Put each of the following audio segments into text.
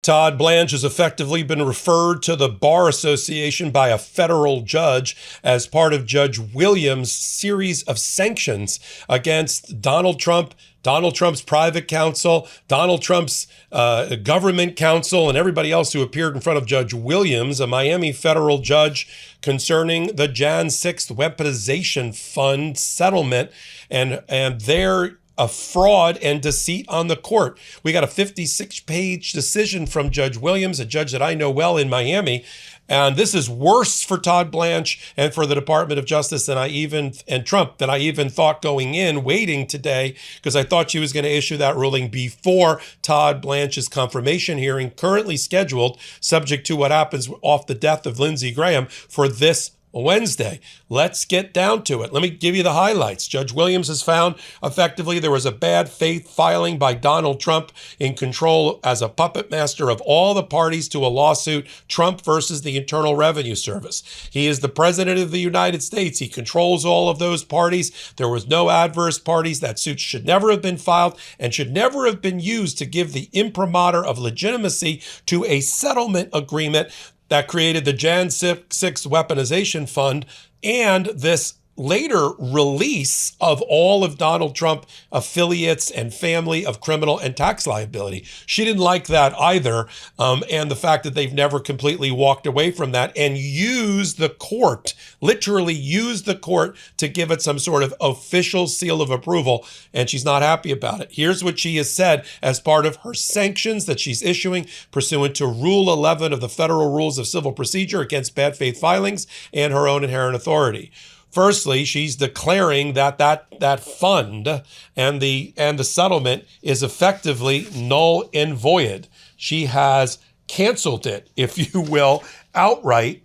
Todd Blanche has effectively been referred to the Bar Association by a federal judge as part of Judge Williams' series of sanctions against Donald Trump, Donald Trump's private counsel, Donald Trump's government counsel, and everybody else who appeared in front of Judge Williams, a Miami federal judge, concerning the Jan 6th weaponization fund settlement and their a fraud and deceit on the court. We got a 56-page decision from Judge Williams, a judge that I know well in Miami. And this is worse for Todd Blanche and for the Department of Justice and Trump than I even thought going in, waiting today, because I thought she was going to issue that ruling before Todd Blanche's confirmation hearing, currently scheduled, subject to what happens off the death of Lindsey Graham, for this Wednesday. Let's get down to it. Let me give you the highlights. Judge Williams has found effectively there was a bad faith filing by Donald Trump in control as a puppet master of all the parties to a lawsuit, Trump versus the Internal Revenue Service. He is the president of the United States. He controls all of those parties. There was no adverse parties. That suit should never have been filed and should never have been used to give the imprimatur of legitimacy to a settlement agreement that created the Jan 6 weaponization fund and this later release of all of Donald Trump affiliates and family of criminal and tax liability. She didn't like that either. And the fact that they've never completely walked away from that and used the court, literally used the court to give it some sort of official seal of approval. And she's not happy about it. Here's what she has said as part of her sanctions that she's issuing pursuant to Rule 11 of the Federal Rules of Civil Procedure against bad faith filings and her own inherent authority. Firstly, she's declaring that fund and the settlement is effectively null and void. She has canceled it, if you will, outright,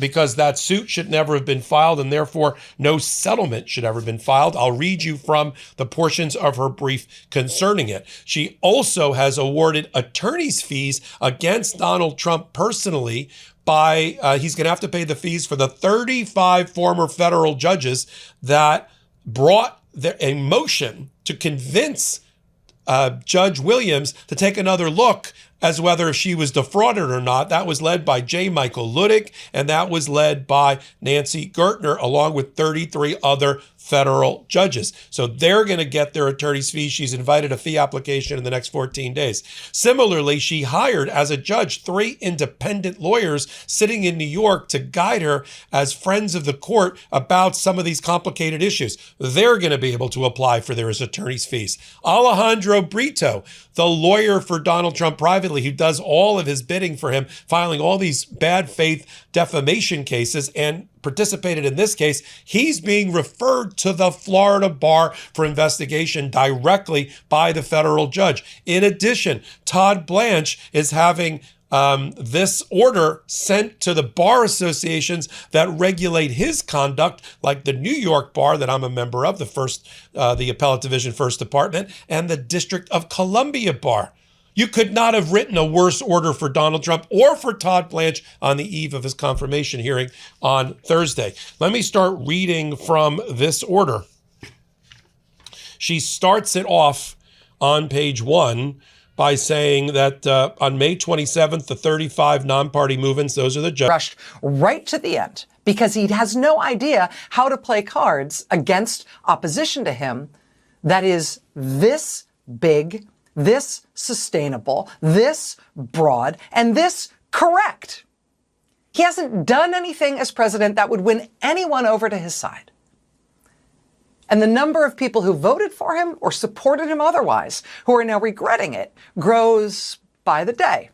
because that suit should never have been filed and therefore no settlement should ever have been filed. I'll read you from the portions of her brief concerning it. She also has awarded attorney's fees against Donald Trump personally he's going to have to pay the fees for the 35 former federal judges that brought a motion to convince Judge Williams to take another look as whether she was defrauded or not. That was led by J. Michael Luttig, and that was led by Nancy Gertner, along with 33 other federal judges. So they're going to get their attorney's fees. She's invited a fee application in the next 14 days. Similarly, she hired as a judge 3 independent lawyers sitting in New York to guide her as friends of the court about some of these complicated issues. They're going to be able to apply for their attorney's fees. Alejandro Brito, the lawyer for Donald Trump privately, who does all of his bidding for him, filing all these bad faith defamation cases and participated in this case, he's being referred to the Florida bar for investigation directly by the federal judge. In addition, Todd Blanche is having this order sent to the bar associations that regulate his conduct, like the New York bar that I'm a member of, the Appellate Division First Department, and the District of Columbia bar. You could not have written a worse order for Donald Trump or for Todd Blanche on the eve of his confirmation hearing on Thursday. Let me start reading from this order. She starts it off on page 1 by saying that on May 27th, the 35 non-party movements, those are the judges, rushed right to the end because he has no idea how to play cards against opposition to him that is this big, this sustainable, this broad, and this correct. He hasn't done anything as president that would win anyone over to his side. And the number of people who voted for him or supported him otherwise, who are now regretting it, grows by the day.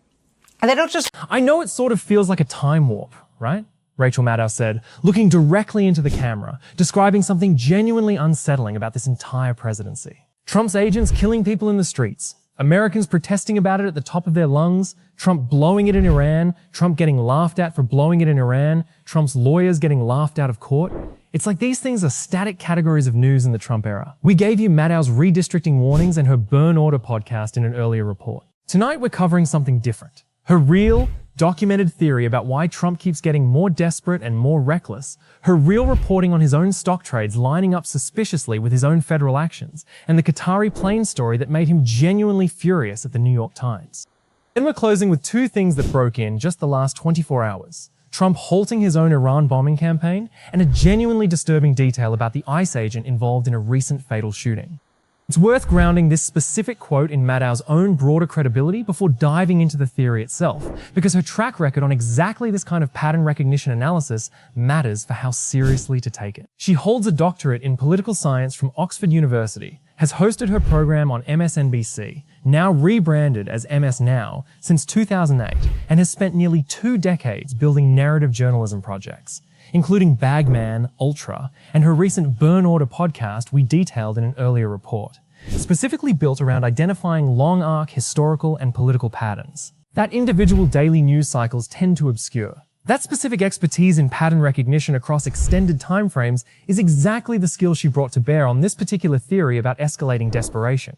And they don't just... I know it sort of feels like a time warp, right? Rachel Maddow said, looking directly into the camera, describing something genuinely unsettling about this entire presidency. Trump's agents killing people in the streets, Americans protesting about it at the top of their lungs, Trump blowing it in Iran, Trump getting laughed at for blowing it in Iran, Trump's lawyers getting laughed out of court. It's like these things are static categories of news in the Trump era. We gave you Maddow's redistricting warnings and her burn order podcast in an earlier report. Tonight we're covering something different. Her real, documented theory about why Trump keeps getting more desperate and more reckless, her real reporting on his own stock trades lining up suspiciously with his own federal actions, and the Qatari plane story that made him genuinely furious at the New York Times. Then we're closing with two things that broke in just the last 24 hours. Trump halting his own Iran bombing campaign, and a genuinely disturbing detail about the ICE agent involved in a recent fatal shooting. It's worth grounding this specific quote in Maddow's own broader credibility before diving into the theory itself, because her track record on exactly this kind of pattern recognition analysis matters for how seriously to take it. She holds a doctorate in political science from Oxford University, has hosted her program on MSNBC, now rebranded as MS Now, since 2008, and has spent nearly 2 decades building narrative journalism projects, including Bagman, Ultra, and her recent Burn Order podcast we detailed in an earlier report, specifically built around identifying long-arc historical and political patterns that individual daily news cycles tend to obscure. That specific expertise in pattern recognition across extended timeframes is exactly the skill she brought to bear on this particular theory about escalating desperation.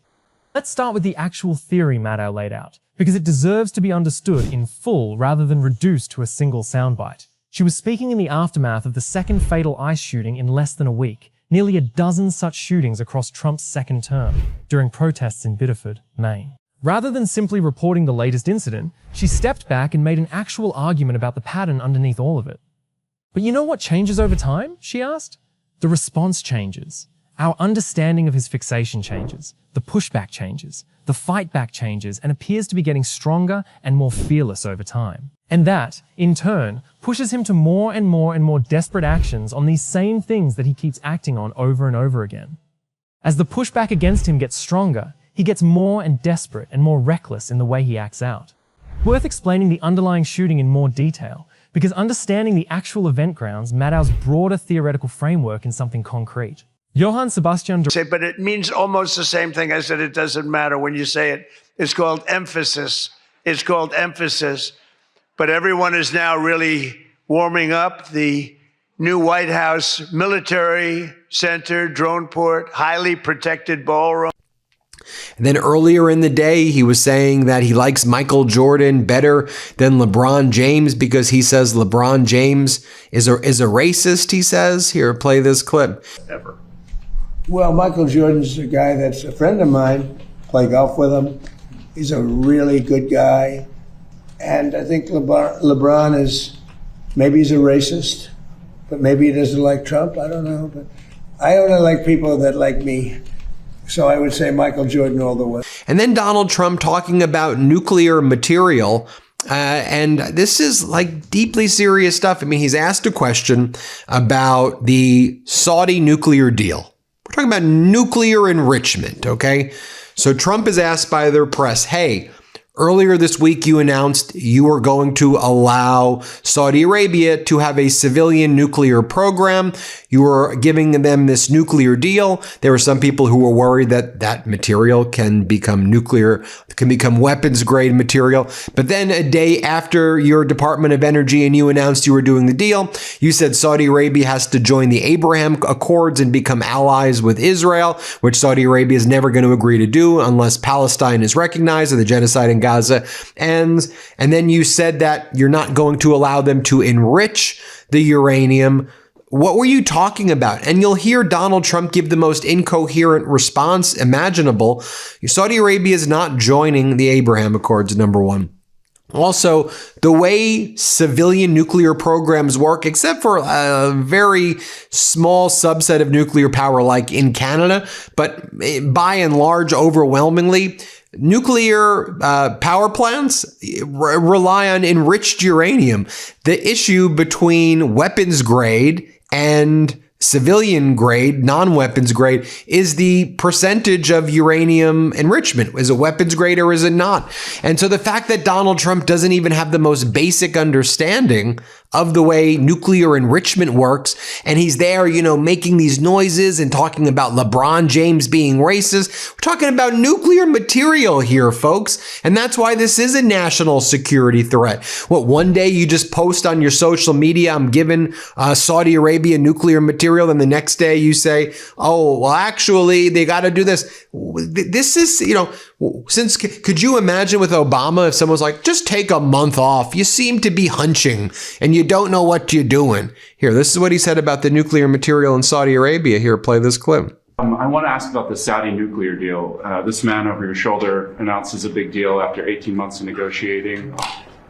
Let's start with the actual theory Maddow laid out, because it deserves to be understood in full rather than reduced to a single soundbite. She was speaking in the aftermath of the second fatal ICE shooting in less than a week, nearly a dozen such shootings across Trump's second term, during protests in Biddeford, Maine. Rather than simply reporting the latest incident, she stepped back and made an actual argument about the pattern underneath all of it. But you know what changes over time? She asked. The response changes. Our understanding of his fixation changes. The pushback changes. The fight back changes and appears to be getting stronger and more fearless over time. And that, in turn, pushes him to more and more desperate actions on these same things that he keeps acting on over and over again. As the pushback against him gets stronger, he gets more and desperate and more reckless in the way he acts out. Worth explaining the underlying shooting in more detail, because understanding the actual event grounds Maddow's broader theoretical framework in something concrete. Johann Sebastian... But it means almost the same thing. I said it doesn't matter when you say it. It's called emphasis. It's called emphasis. But everyone is now really warming up. The new White House military center, drone port, highly protected ballroom. And then earlier in the day, he was saying that he likes Michael Jordan better than LeBron James because he says LeBron James is a racist, he says. Here, play this clip. Ever. Well, Michael Jordan's a guy that's a friend of mine. Play golf with him. He's a really good guy. And I think LeBron is, maybe he's a racist, but maybe he doesn't like Trump. I don't know. But I only like people that like me. So I would say Michael Jordan all the way. And then Donald Trump talking about nuclear material. And this is like deeply serious stuff. I mean, he's asked a question about the Saudi nuclear deal. We're talking about nuclear enrichment, okay? So Trump is asked by their press, hey, earlier this week, you announced you are going to allow Saudi Arabia to have a civilian nuclear program. You were giving them this nuclear deal. There were some people who were worried that that material can become weapons grade material. But then a day after your Department of Energy and you announced you were doing the deal, you said Saudi Arabia has to join the Abraham Accords and become allies with Israel, which Saudi Arabia is never going to agree to do unless Palestine is recognized or the genocide in Gaza ends. And then you said that you're not going to allow them to enrich the uranium. What were you talking about? And you'll hear Donald Trump give the most incoherent response imaginable. Saudi Arabia is not joining the Abraham Accords, number one. Also, the way civilian nuclear programs work, except for a very small subset of nuclear power like in Canada, but by and large, overwhelmingly, nuclear power plants rely on enriched uranium. The issue between weapons grade and civilian grade, non-weapons grade, is the percentage of uranium enrichment. Is it weapons grade or is it not? And so the fact that Donald Trump doesn't even have the most basic understanding of the way nuclear enrichment works, and he's there, making these noises and talking about LeBron James being racist. We're talking about nuclear material here, folks, and that's why this is a national security threat. One day you just post on your social media, I'm giving Saudi Arabia nuclear material, and the next day you say, oh, well, actually, they got to do this. This is, could you imagine with Obama if someone was like, just take a month off? You seem to be hunching, and you don't know what you're doing. Here, this is what he said about the nuclear material in Saudi Arabia. Here, play this clip. I want to ask about the Saudi nuclear deal. This man over your shoulder announces a big deal after 18 months of negotiating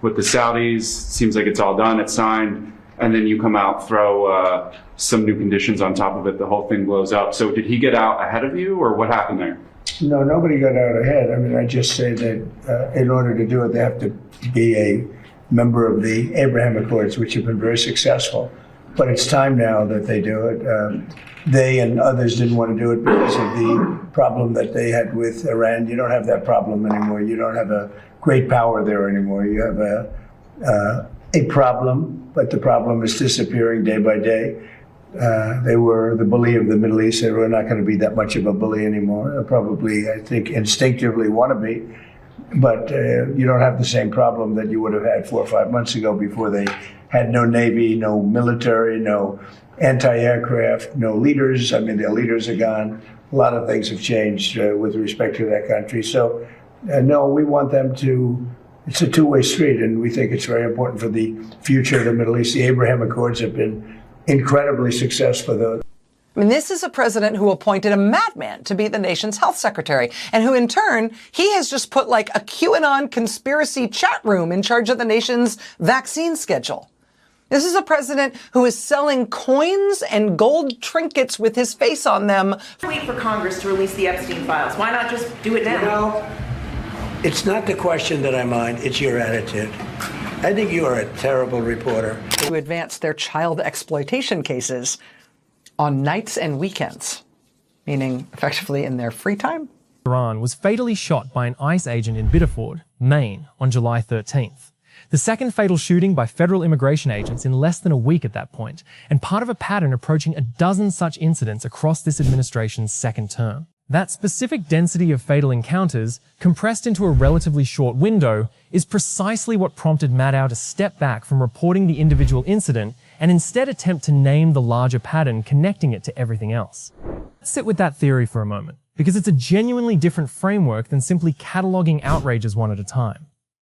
with the Saudis. Seems like it's all done, it's signed, and then you come out, throw some new conditions on top of it, the whole thing blows up. So did he get out ahead of you, or what happened there? No, nobody got out ahead. I mean, I just say that in order to do it, they have to be a member of the Abraham Accords, which have been very successful. But it's time now that they do it. They and others didn't want to do it because of the problem that they had with Iran. You don't have that problem anymore. You don't have a great power there anymore. You have a problem, but the problem is disappearing day by day. They were the bully of the Middle East. They were not going to be that much of a bully anymore. They'll probably, I think, instinctively want to be. But you don't have the same problem that you would have had 4 or 5 months ago before they had no Navy, no military, no anti-aircraft, no leaders. I mean, their leaders are gone. A lot of things have changed with respect to that country. So, no, we want them to, it's a two-way street, and we think it's very important for the future of the Middle East. The Abraham Accords have been incredibly successful. I mean, this is a president who appointed a madman to be the nation's health secretary, and who in turn, he has just put like a QAnon conspiracy chat room in charge of the nation's vaccine schedule. This is a president who is selling coins and gold trinkets with his face on them. Wait for Congress to release the Epstein files. Why not just do it now? Well, it's not the question that I mind, it's your attitude. I think you are a terrible reporter. To advance their child exploitation cases on nights and weekends, meaning effectively in their free time. Iran was fatally shot by an ICE agent in Biddeford, Maine, on July 13th. The second fatal shooting by federal immigration agents in less than a week at that point, and part of a pattern approaching a dozen such incidents across this administration's second term. That specific density of fatal encounters, compressed into a relatively short window, is precisely what prompted Maddow to step back from reporting the individual incident and instead attempt to name the larger pattern connecting it to everything else. Let's sit with that theory for a moment, because it's a genuinely different framework than simply cataloging outrages one at a time.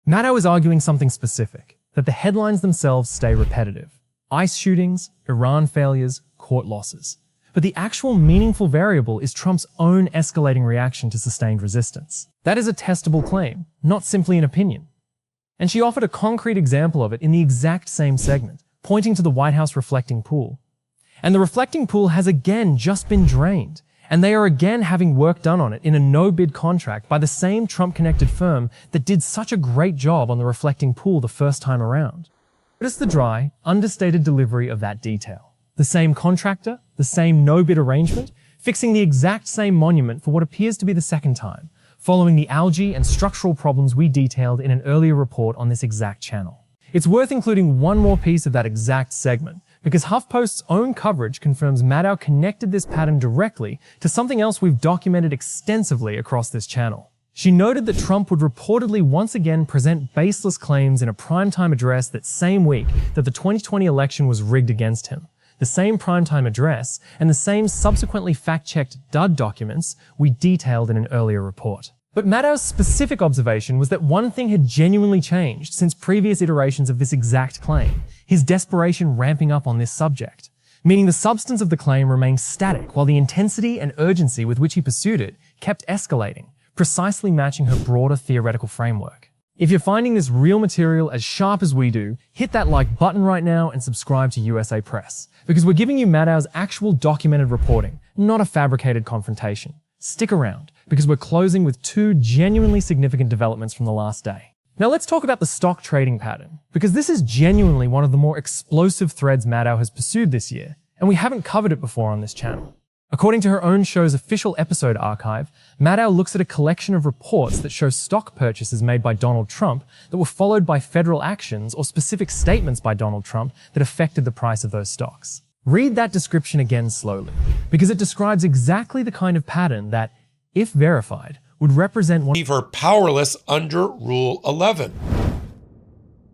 Maddow is arguing something specific, that the headlines themselves stay repetitive. ICE shootings, Iran failures, court losses. But the actual meaningful variable is Trump's own escalating reaction to sustained resistance. That is a testable claim, not simply an opinion. And she offered a concrete example of it in the exact same segment, pointing to the White House reflecting pool. And the reflecting pool has again just been drained, and they are again having work done on it in a no-bid contract by the same Trump-connected firm that did such a great job on the reflecting pool the first time around. Notice the dry, understated delivery of that detail. The same contractor, the same no-bid arrangement, fixing the exact same monument for what appears to be the second time, following the algae and structural problems we detailed in an earlier report on this exact channel. It's worth including one more piece of that exact segment, because HuffPost's own coverage confirms Maddow connected this pattern directly to something else we've documented extensively across this channel. She noted that Trump would reportedly once again present baseless claims in a primetime address that same week that the 2020 election was rigged against him. The same primetime address and the same subsequently fact-checked dud documents we detailed in an earlier report. But Maddow's specific observation was that one thing had genuinely changed since previous iterations of this exact claim, his desperation ramping up on this subject, meaning the substance of the claim remained static while the intensity and urgency with which he pursued it kept escalating, precisely matching her broader theoretical framework. If you're finding this real material as sharp as we do, hit that like button right now and subscribe to USA Press, because we're giving you Maddow's actual documented reporting, not a fabricated confrontation. Stick around, because we're closing with two genuinely significant developments from the last day. Now let's talk about the stock trading pattern, because this is genuinely one of the more explosive threads Maddow has pursued this year, and we haven't covered it before on this channel. According to her own show's official episode archive, Maddow looks at a collection of reports that show stock purchases made by Donald Trump that were followed by federal actions or specific statements by Donald Trump that affected the price of those stocks. Read that description again slowly, because it describes exactly the kind of pattern that, if verified, would represent one. Leave her powerless under Rule 11.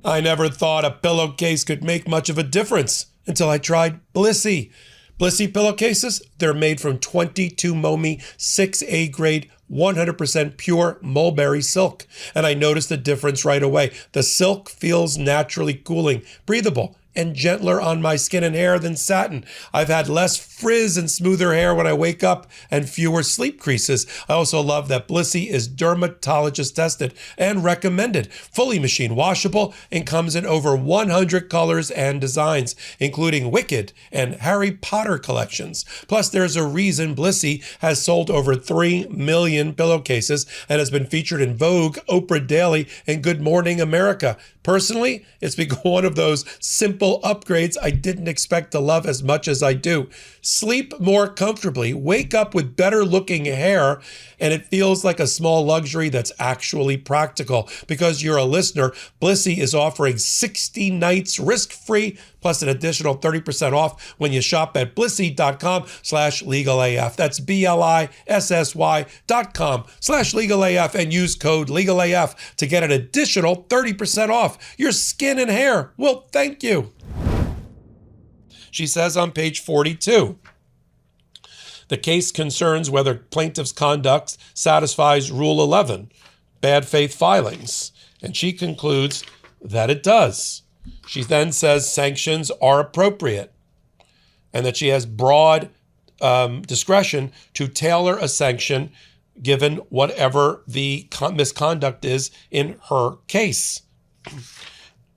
I never thought a pillowcase could make much of a difference until I tried Blissy. Blissy pillowcases, they're made from 22 Momi 6A grade 100% pure mulberry silk. And I noticed the difference right away. The silk feels naturally cooling, breathable, and gentler on my skin and hair than satin. I've had less frizz and smoother hair when I wake up and fewer sleep creases. I also love that Blissy is dermatologist tested and recommended, fully machine washable, and comes in over 100 colors and designs, including Wicked and Harry Potter collections. Plus, there's a reason Blissy has sold over 3 million pillowcases and has been featured in Vogue, Oprah Daily, and Good Morning America. Personally, it's become one of those simple upgrades I didn't expect to love as much as I do. Sleep more comfortably, wake up with better looking hair, and it feels like a small luxury that's actually practical. Because you're a listener, Blissy is offering 60 nights risk-free plus an additional 30% off when you shop at blissy.com/legalaf. That's BLISSY.com/legalaf and use code legalaf to get an additional 30% off. Your skin and hair will thank you. She says on page 42, the case concerns whether plaintiff's conduct satisfies Rule 11, bad faith filings, and she concludes that it does. She then says sanctions are appropriate and that she has broad discretion to tailor a sanction given whatever the misconduct is in her case.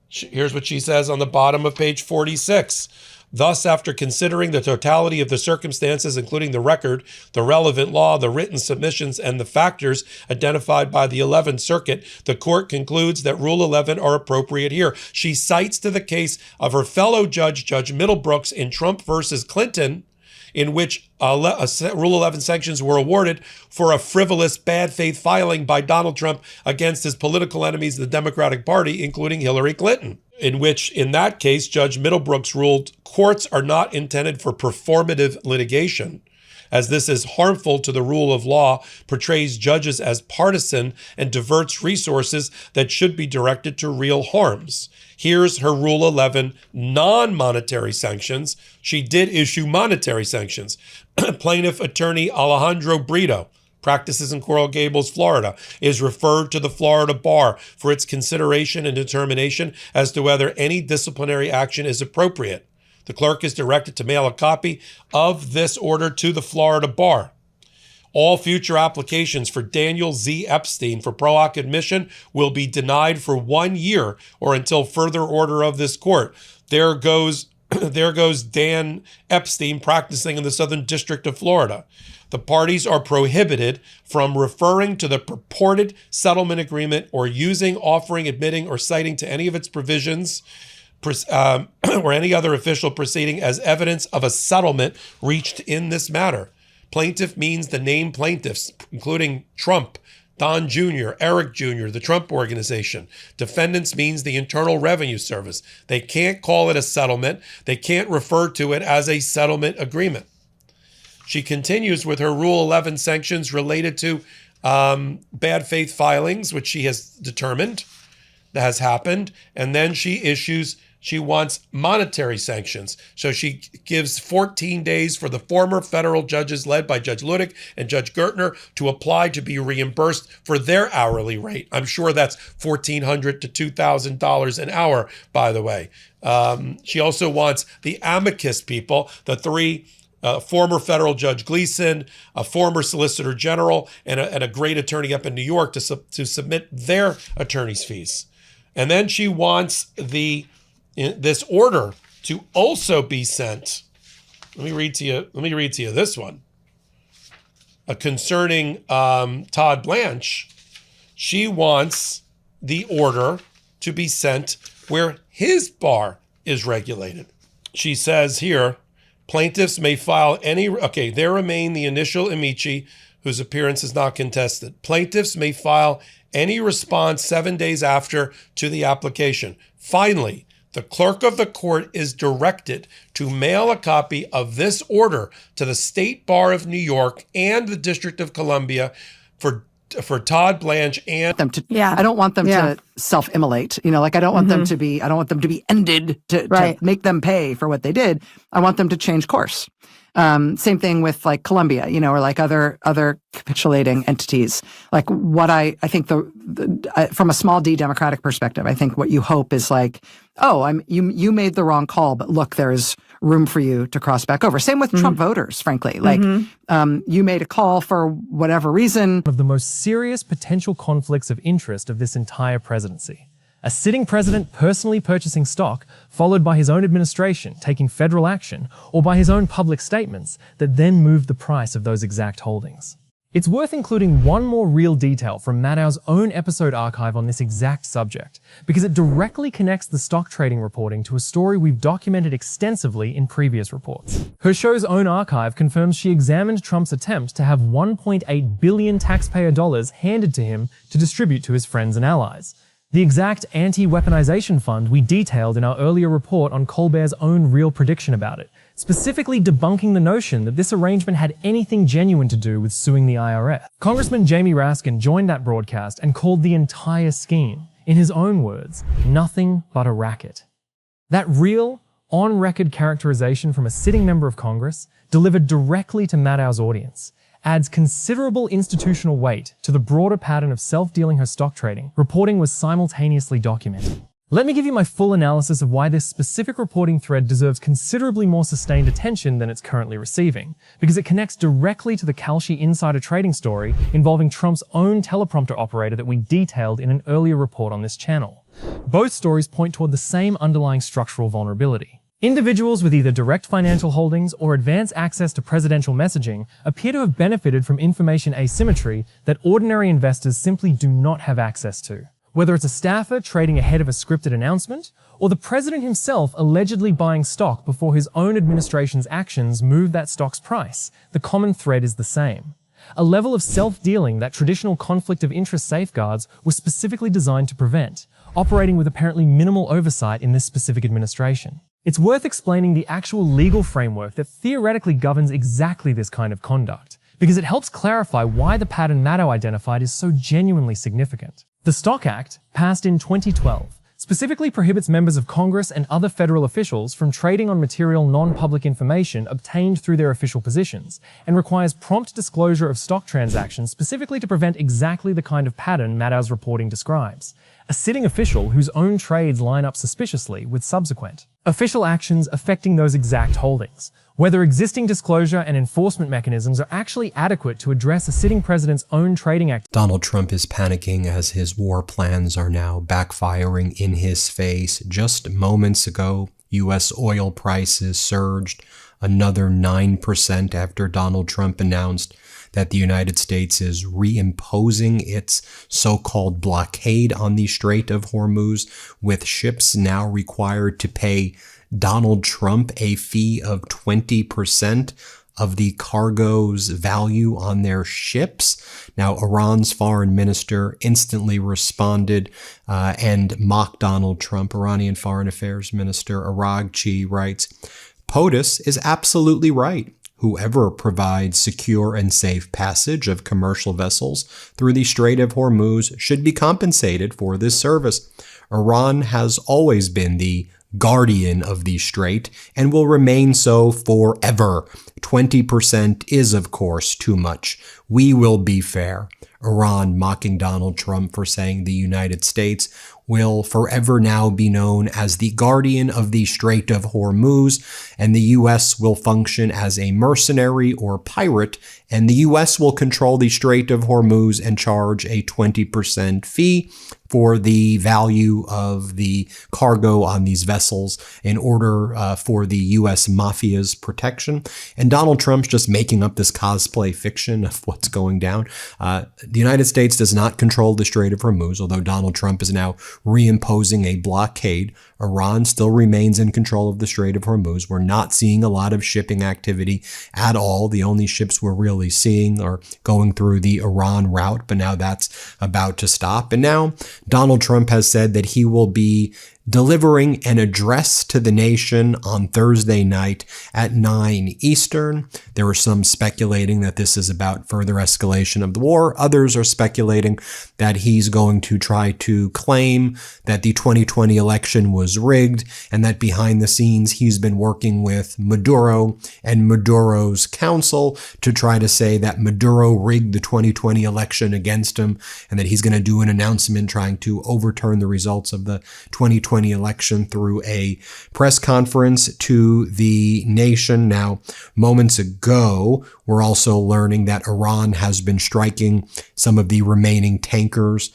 Here's what she says on the bottom of page 46. Thus, after considering the totality of the circumstances, including the record, the relevant law, the written submissions, and the factors identified by the 11th Circuit, the court concludes that Rule 11 are appropriate here. She cites to the case of her fellow judge, Judge Middlebrooks, in Trump versus Clinton, in which Rule 11 sanctions were awarded for a frivolous bad faith filing by Donald Trump against his political enemies, the Democratic Party, including Hillary Clinton, in which, in that case, Judge Middlebrooks ruled courts are not intended for performative litigation, as this is harmful to the rule of law, portrays judges as partisan, and diverts resources that should be directed to real harms. Here's her Rule 11 non-monetary sanctions. She did issue monetary sanctions. Plaintiff attorney Alejandro Brito, practices in Coral Gables, Florida, is referred to the Florida bar for its consideration and determination as to whether any disciplinary action is appropriate. The clerk is directed to mail a copy of this order to the Florida bar. All future applications for Daniel Z. Epstein for pro hoc admission will be denied for 1 year or until further order of this court. There goes Dan Epstein practicing in the Southern District of Florida. The parties are prohibited from referring to the purported settlement agreement or using, offering, admitting, or citing to any of its provisions or any other official proceeding as evidence of a settlement reached in this matter. Plaintiff means the named plaintiffs, including Trump, Don Jr., Eric Jr., the Trump Organization. Defendants means the Internal Revenue Service. They can't call it a settlement. They can't refer to it as a settlement agreement. She continues with her Rule 11 sanctions related to bad faith filings, which she has determined that has happened. And then she wants monetary sanctions. So she gives 14 days for the former federal judges led by Judge Ludick and Judge Gertner to apply to be reimbursed for their hourly rate. I'm sure that's $1,400 to $2,000 an hour, by the way. She also wants the amicus people, the three former federal Judge Gleason, a former Solicitor General, and a great attorney up in New York to submit their attorney's fees. And then she wants this order to also be sent. Let me read to you this one. Concerning Todd Blanche, she wants the order to be sent where his bar is regulated. She says here, plaintiffs may file there remain the initial amici whose appearance is not contested. Plaintiffs may file any response 7 days after to the application. Finally, the clerk of the court is directed to mail a copy of this order to the State Bar of New York and the District of Columbia for Todd Blanche and them to. Yeah. I don't want them to self-immolate. I don't want them to be ended to make them pay for what they did. I want them to change course. Same thing with like Colombia, or like other capitulating entities. Like what I think from a small d democratic perspective, I think what you hope is like, you made the wrong call, but look, there's room for you to cross back over. Same with Trump voters, frankly. Like you made a call for whatever reason. One of the most serious potential conflicts of interest of this entire presidency. A sitting president personally purchasing stock, followed by his own administration taking federal action, or by his own public statements that then moved the price of those exact holdings. It's worth including one more real detail from Maddow's own episode archive on this exact subject, because it directly connects the stock trading reporting to a story we've documented extensively in previous reports. Her show's own archive confirms she examined Trump's attempt to have $1.8 billion taxpayer dollars handed to him to distribute to his friends and allies. The exact anti-weaponization fund we detailed in our earlier report on Colbert's own real prediction about it, specifically debunking the notion that this arrangement had anything genuine to do with suing the IRS. Congressman Jamie Raskin joined that broadcast and called the entire scheme, in his own words, nothing but a racket. That real, on-record characterization from a sitting member of Congress, delivered directly to Maddow's audience, adds considerable institutional weight to the broader pattern of self-dealing her stock trading reporting was simultaneously documented. Let me give you my full analysis of why this specific reporting thread deserves considerably more sustained attention than it's currently receiving, because it connects directly to the Kalshi insider trading story involving Trump's own teleprompter operator that we detailed in an earlier report on this channel. Both stories point toward the same underlying structural vulnerability. Individuals with either direct financial holdings or advanced access to presidential messaging appear to have benefited from information asymmetry that ordinary investors simply do not have access to. Whether it's a staffer trading ahead of a scripted announcement, or the president himself allegedly buying stock before his own administration's actions moved that stock's price, the common thread is the same. A level of self-dealing that traditional conflict of interest safeguards were specifically designed to prevent, operating with apparently minimal oversight in this specific administration. It's worth explaining the actual legal framework that theoretically governs exactly this kind of conduct, because it helps clarify why the pattern Maddow identified is so genuinely significant. The Stock Act, passed in 2012, specifically prohibits members of Congress and other federal officials from trading on material non-public information obtained through their official positions, and requires prompt disclosure of stock transactions specifically to prevent exactly the kind of pattern Maddow's reporting describes. A sitting official whose own trades line up suspiciously with subsequent official actions affecting those exact holdings. Whether existing disclosure and enforcement mechanisms are actually adequate to address a sitting president's own trading activity. Donald Trump is panicking as his war plans are now backfiring in his face. Just moments ago, U.S. oil prices surged another 9% after Donald Trump announced that the United States is reimposing its so-called blockade on the Strait of Hormuz, with ships now required to pay Donald Trump a fee of 20% of the cargo's value on their ships. Now, Iran's foreign minister instantly responded and mocked Donald Trump. Iranian Foreign Affairs Minister Araghchi writes, POTUS is absolutely right. Whoever provides secure and safe passage of commercial vessels through the Strait of Hormuz should be compensated for this service. Iran has always been the guardian of the strait and will remain so forever. 20% is, of course, too much. We will be fair. Iran mocking Donald Trump for saying the United States will forever now be known as the guardian of the Strait of Hormuz, and the U.S. will function as a mercenary or pirate, and the U.S. will control the Strait of Hormuz and charge a 20% fee for the value of the cargo on these vessels in order for the U.S. mafia's protection. And Donald Trump's just making up this cosplay fiction of what's going down. The United States does not control the Strait of Hormuz, although Donald Trump is now reimposing a blockade. Iran still remains in control of the Strait of Hormuz. We're not seeing a lot of shipping activity at all. The only ships we're really seeing are going through the Iran route, but now that's about to stop. And now Donald Trump has said that he will be delivering an address to the nation on Thursday night at 9 Eastern. There were some speculating that this is about further escalation of the war. Others are speculating that he's going to try to claim that the 2020 election was rigged and that behind the scenes he's been working with Maduro and Maduro's counsel to try to say that Maduro rigged the 2020 election against him and that he's going to do an announcement trying to overturn the results of the 2020 election through a press conference to the nation. Now, moments ago, we're also learning that Iran has been striking some of the remaining tankers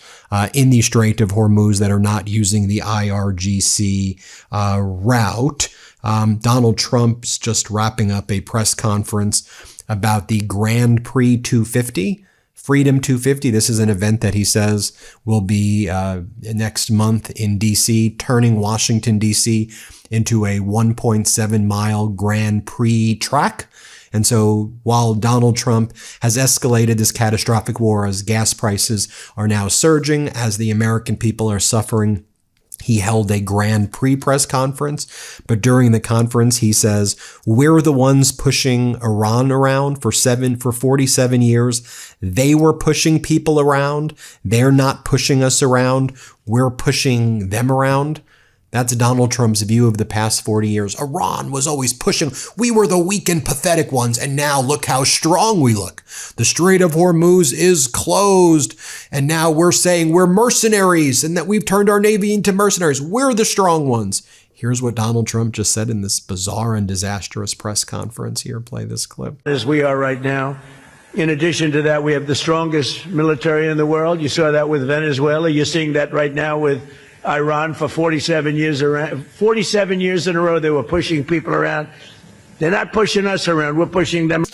in the Strait of Hormuz that are not using the IRGC route. Donald Trump's just wrapping up a press conference about the Grand Prix 250. Freedom 250. This is an event that he says will be next month in D.C., turning Washington, D.C. into a 1.7 mile Grand Prix track. And so while Donald Trump has escalated this catastrophic war as gas prices are now surging, as the American people are suffering, he held a Grand Prix press conference, but during the conference, he says, we're the ones pushing Iran around for 47 years. They were pushing people around. They're not pushing us around. We're pushing them around. That's Donald Trump's view of the past 40 years. Iran was always pushing. We were the weak and pathetic ones, and now look how strong we look. The Strait of Hormuz is closed, and now we're saying we're mercenaries and that we've turned our navy into mercenaries. We're the strong ones. Here's what Donald Trump just said in this bizarre and disastrous press conference. Here, play this clip. As we are right now. In addition to that, we have the strongest military in the world. You saw that with Venezuela. You're seeing that right now with Iran for 47 years around. 47 years in a row, they were pushing people around. They're not pushing us around. We're pushing them.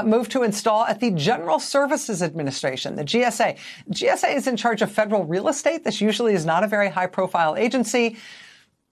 Move to install at the General Services Administration, the GSA. GSA is in charge of federal real estate. This usually is not a very high-profile agency.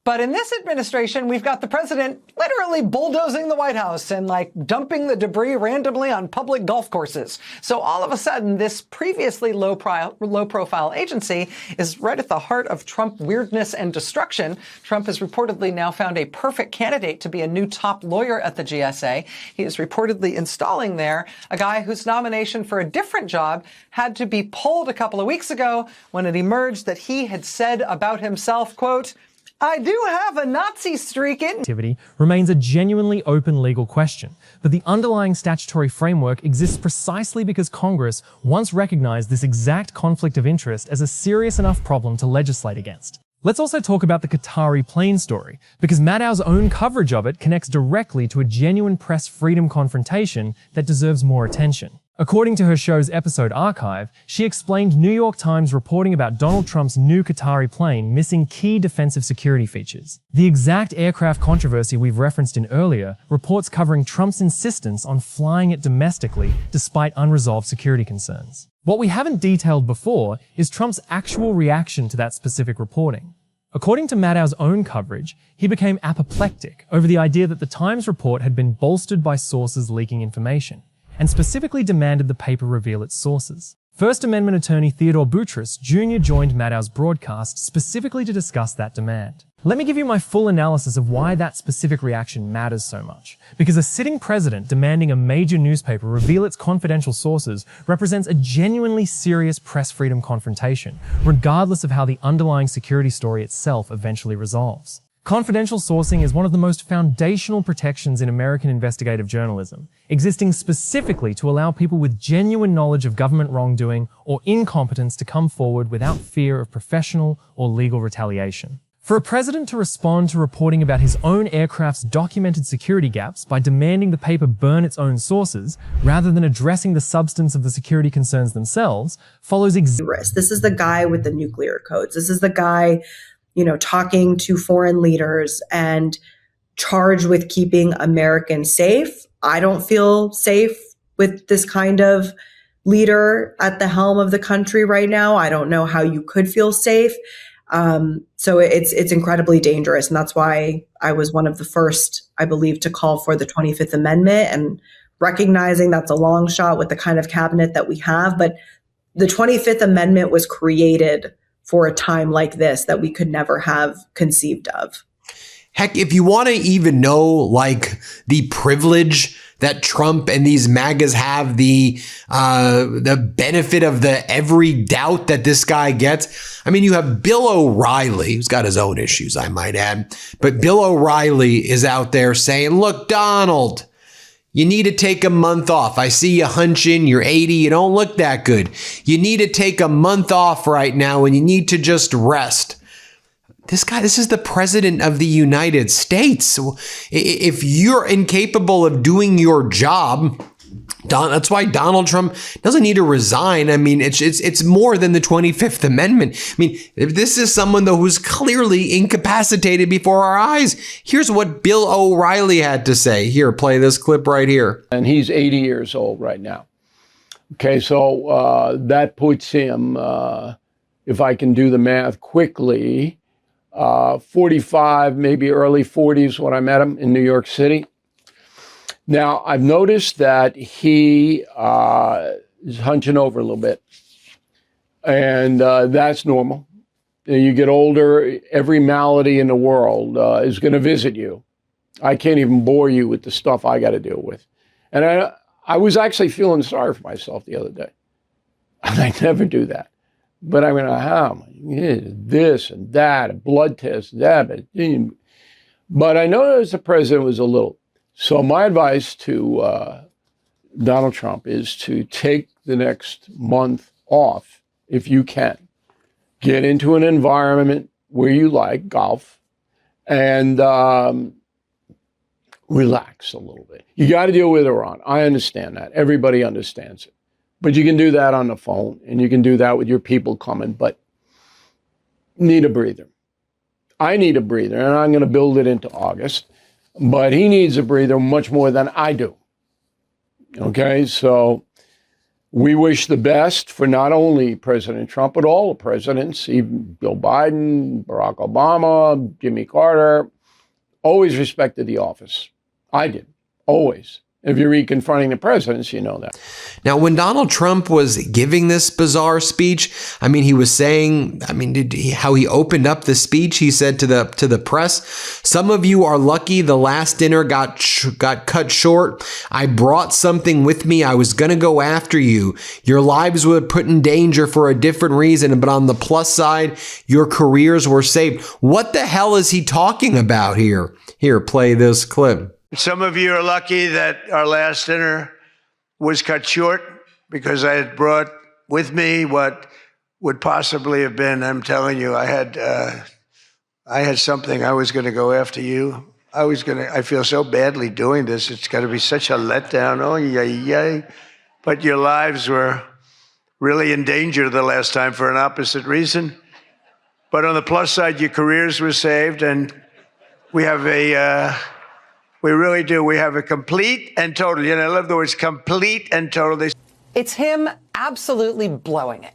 But in this administration, we've got the president literally bulldozing the White House and dumping the debris randomly on public golf courses. So all of a sudden, this previously low-profile agency is right at the heart of Trump weirdness and destruction. Trump has reportedly now found a perfect candidate to be a new top lawyer at the GSA. He is reportedly installing there a guy whose nomination for a different job had to be pulled a couple of weeks ago when it emerged that he had said about himself, quote, I do have a Nazi streak in activity remains a genuinely open legal question, but the underlying statutory framework exists precisely because Congress once recognized this exact conflict of interest as a serious enough problem to legislate against. Let's also talk about the Qatari plane story, because Maddow's own coverage of it connects directly to a genuine press freedom confrontation that deserves more attention. According to her show's episode archive, she explained New York Times reporting about Donald Trump's new Qatari plane missing key defensive security features. The exact aircraft controversy we've referenced in earlier reports covering Trump's insistence on flying it domestically despite unresolved security concerns. What we haven't detailed before is Trump's actual reaction to that specific reporting. According to Maddow's own coverage, he became apoplectic over the idea that the Times report had been bolstered by sources leaking information, and specifically demanded the paper reveal its sources. First Amendment attorney Theodore Boutros Jr. joined Maddow's broadcast specifically to discuss that demand. Let me give you my full analysis of why that specific reaction matters so much. Because a sitting president demanding a major newspaper reveal its confidential sources represents a genuinely serious press freedom confrontation, regardless of how the underlying security story itself eventually resolves. Confidential sourcing is one of the most foundational protections in American investigative journalism, existing specifically to allow people with genuine knowledge of government wrongdoing or incompetence to come forward without fear of professional or legal retaliation. For a president to respond to reporting about his own aircraft's documented security gaps by demanding the paper burn its own sources, rather than addressing the substance of the security concerns themselves, follows This is the guy with the nuclear codes. This is the guy talking to foreign leaders and charged with keeping Americans safe. I don't feel safe with this kind of leader at the helm of the country right now. I don't know how you could feel safe. So it's incredibly dangerous. And that's why I was one of the first, I believe, to call for the 25th Amendment, and recognizing that's a long shot with the kind of cabinet that we have. But the 25th Amendment was created for a time like this that we could never have conceived of. Heck, if you want to even know, like, the privilege that Trump and these MAGAs have, the benefit of the every doubt that this guy gets. I mean, you have Bill O'Reilly, who's got his own issues, I might add, but Bill O'Reilly is out there saying, look, Donald, you need to take a month off. I see you hunching, you're 80, you don't look that good. You need to take a month off right now and you need to just rest. This is the president of the United States. So if you're incapable of doing your job, that's why Donald Trump doesn't need to resign. I mean, it's more than the 25th Amendment. I mean, if this is someone, though, who's clearly incapacitated before our eyes. Here's what Bill O'Reilly had to say. Here, play this clip right here. And he's 80 years old right now. Okay, so that puts him, if I can do the math quickly, 45, maybe early 40s when I met him in New York City. Now, I've noticed that he is hunching over a little bit, and that's normal. You get older, every malady in the world is going to visit you. I can't even bore you with the stuff I got to deal with. And I was actually feeling sorry for myself the other day. I never do that. But I mean, this and that, a blood test, that. But I noticed the president was a little. So my advice to Donald Trump is to take the next month off if you can. Get into an environment where you like golf and relax a little bit. You got to deal with Iran. I understand that. Everybody understands it. But you can do that on the phone, and you can do that with your people coming, but need a breather. I need a breather, and I'm going to build it into August, but he needs a breather much more than I do. Okay, so we wish the best for not only President Trump, but all the presidents, even Bill Biden, Barack Obama, Jimmy Carter, always respected the office. I did, always. If you read Confronting the Presidents, you know that. Now, when Donald Trump was giving this bizarre speech, I mean, he was saying, how he opened up the speech, he said to the press, some of you are lucky the last dinner got cut short. I brought something with me. I was going to go after you. Your lives were put in danger for a different reason, but on the plus side, your careers were saved. What the hell is he talking about here? Here, play this clip. Some of you are lucky that our last dinner was cut short because I had brought with me what would possibly have been, I'm telling you, I had something. I was going to go after you. I feel so badly doing this. It's got to be such a letdown. Oh, yay. But your lives were really in danger the last time for an opposite reason. But on the plus side, your careers were saved, and we have we really do. We have a complete and total. You know, I love the words complete and total. It's him absolutely blowing it.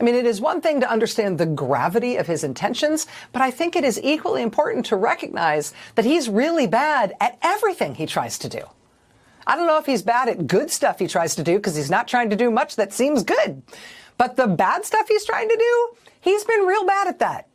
I mean, it is one thing to understand the gravity of his intentions, but I think it is equally important to recognize that he's really bad at everything he tries to do. I don't know if he's bad at good stuff he tries to do because he's not trying to do much that seems good. But the bad stuff he's trying to do, he's been real bad at that.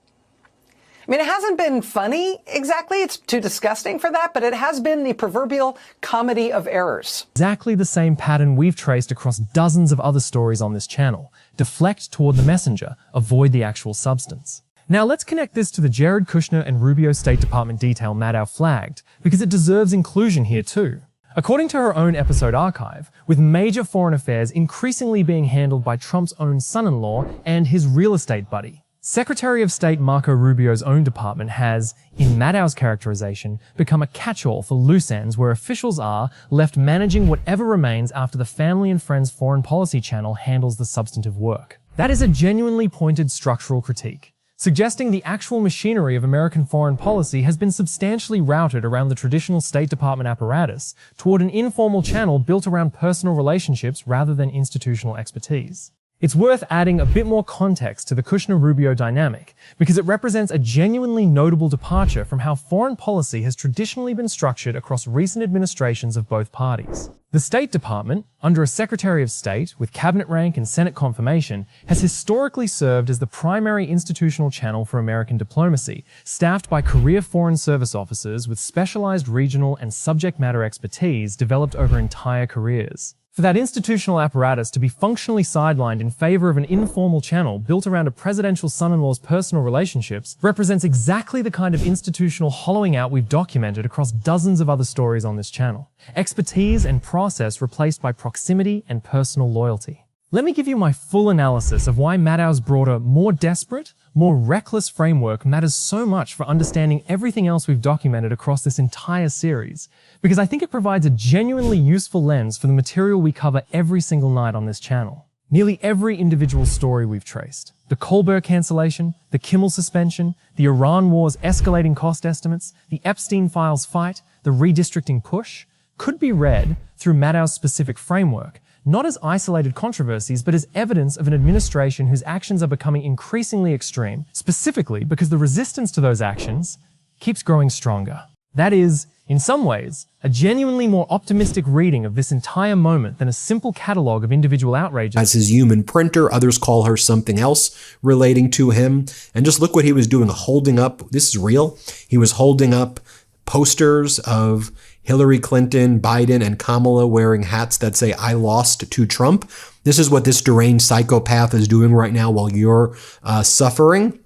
I mean, it hasn't been funny exactly. It's too disgusting for that, but it has been the proverbial comedy of errors. Exactly the same pattern we've traced across dozens of other stories on this channel. Deflect toward the messenger, avoid the actual substance. Now let's connect this to the Jared Kushner and Rubio State Department detail Maddow flagged, because it deserves inclusion here too. According to her own episode archive, with major foreign affairs increasingly being handled by Trump's own son-in-law and his real estate buddy, Secretary of State Marco Rubio's own department has, in Maddow's characterization, become a catch-all for loose ends where officials are left managing whatever remains after the Family and Friends Foreign Policy channel handles the substantive work. That is a genuinely pointed structural critique, suggesting the actual machinery of American foreign policy has been substantially routed around the traditional State Department apparatus toward an informal channel built around personal relationships rather than institutional expertise. It's worth adding a bit more context to the Kushner-Rubio dynamic because it represents a genuinely notable departure from how foreign policy has traditionally been structured across recent administrations of both parties. The State Department, under a Secretary of State with cabinet rank and Senate confirmation, has historically served as the primary institutional channel for American diplomacy, staffed by career Foreign Service officers with specialized regional and subject matter expertise developed over entire careers. For that institutional apparatus to be functionally sidelined in favor of an informal channel built around a presidential son-in-law's personal relationships represents exactly the kind of institutional hollowing out we've documented across dozens of other stories on this channel. Expertise and process replaced by proximity and personal loyalty. Let me give you my full analysis of why Maddow's broader, more desperate, more reckless framework matters so much for understanding everything else we've documented across this entire series, because I think it provides a genuinely useful lens for the material we cover every single night on this channel. Nearly every individual story we've traced, the Colbert cancellation, the Kimmel suspension, the Iran war's escalating cost estimates, the Epstein files fight, the redistricting push, could be read through Maddow's specific framework, not as isolated controversies, but as evidence of an administration whose actions are becoming increasingly extreme, specifically because the resistance to those actions keeps growing stronger. That is, in some ways, a genuinely more optimistic reading of this entire moment than a simple catalogue of individual outrages. As his human printer, others call her something else relating to him. And just look what he was doing, holding up, this is real, he was holding up posters of Hillary Clinton, Biden, and Kamala wearing hats that say, "I lost to Trump." This is what this deranged psychopath is doing right now while you're suffering.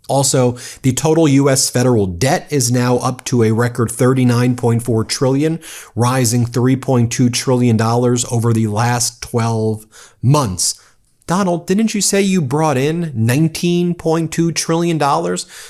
Also, the total U.S. federal debt is now up to a record $39.4 trillion, rising $3.2 trillion over the last 12 months. Donald, didn't you say you brought in $19.2 trillion?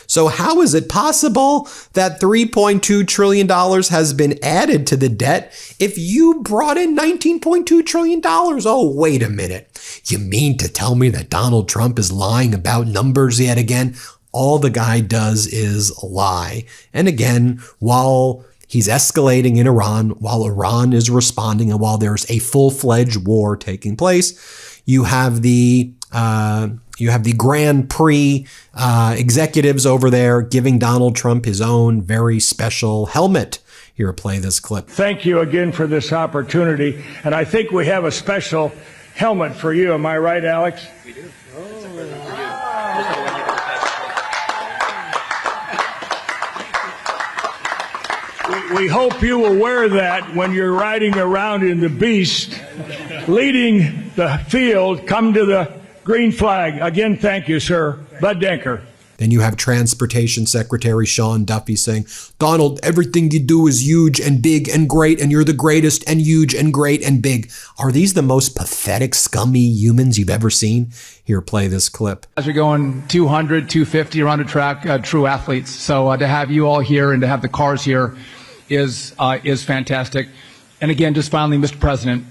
So how is it possible that $3.2 trillion has been added to the debt if you brought in $19.2 trillion? Oh, wait a minute. You mean to tell me that Donald Trump is lying about numbers yet again? All the guy does is lie. And again, while he's escalating in Iran, while Iran is responding, and while there's a full-fledged war taking place, you have the Grand Prix executives over there giving Donald Trump his own very special helmet. Here, play this clip. Thank you again for this opportunity. And I think we have a special helmet for you. Am I right, Alex? We do. We hope you will wear that when you're riding around in the Beast, leading the field. Come to the green flag. Again, thank you, sir. Bud Denker. Then you have Transportation Secretary Sean Duffy saying, "Donald, everything you do is huge and big and great, and you're the greatest and huge and great and big." Are these the most pathetic, scummy humans you've ever seen? Here, play this clip. As you're going 200, 250 around the track, true athletes. So to have you all here and to have the cars here is fantastic. And again, just finally, Mr. President,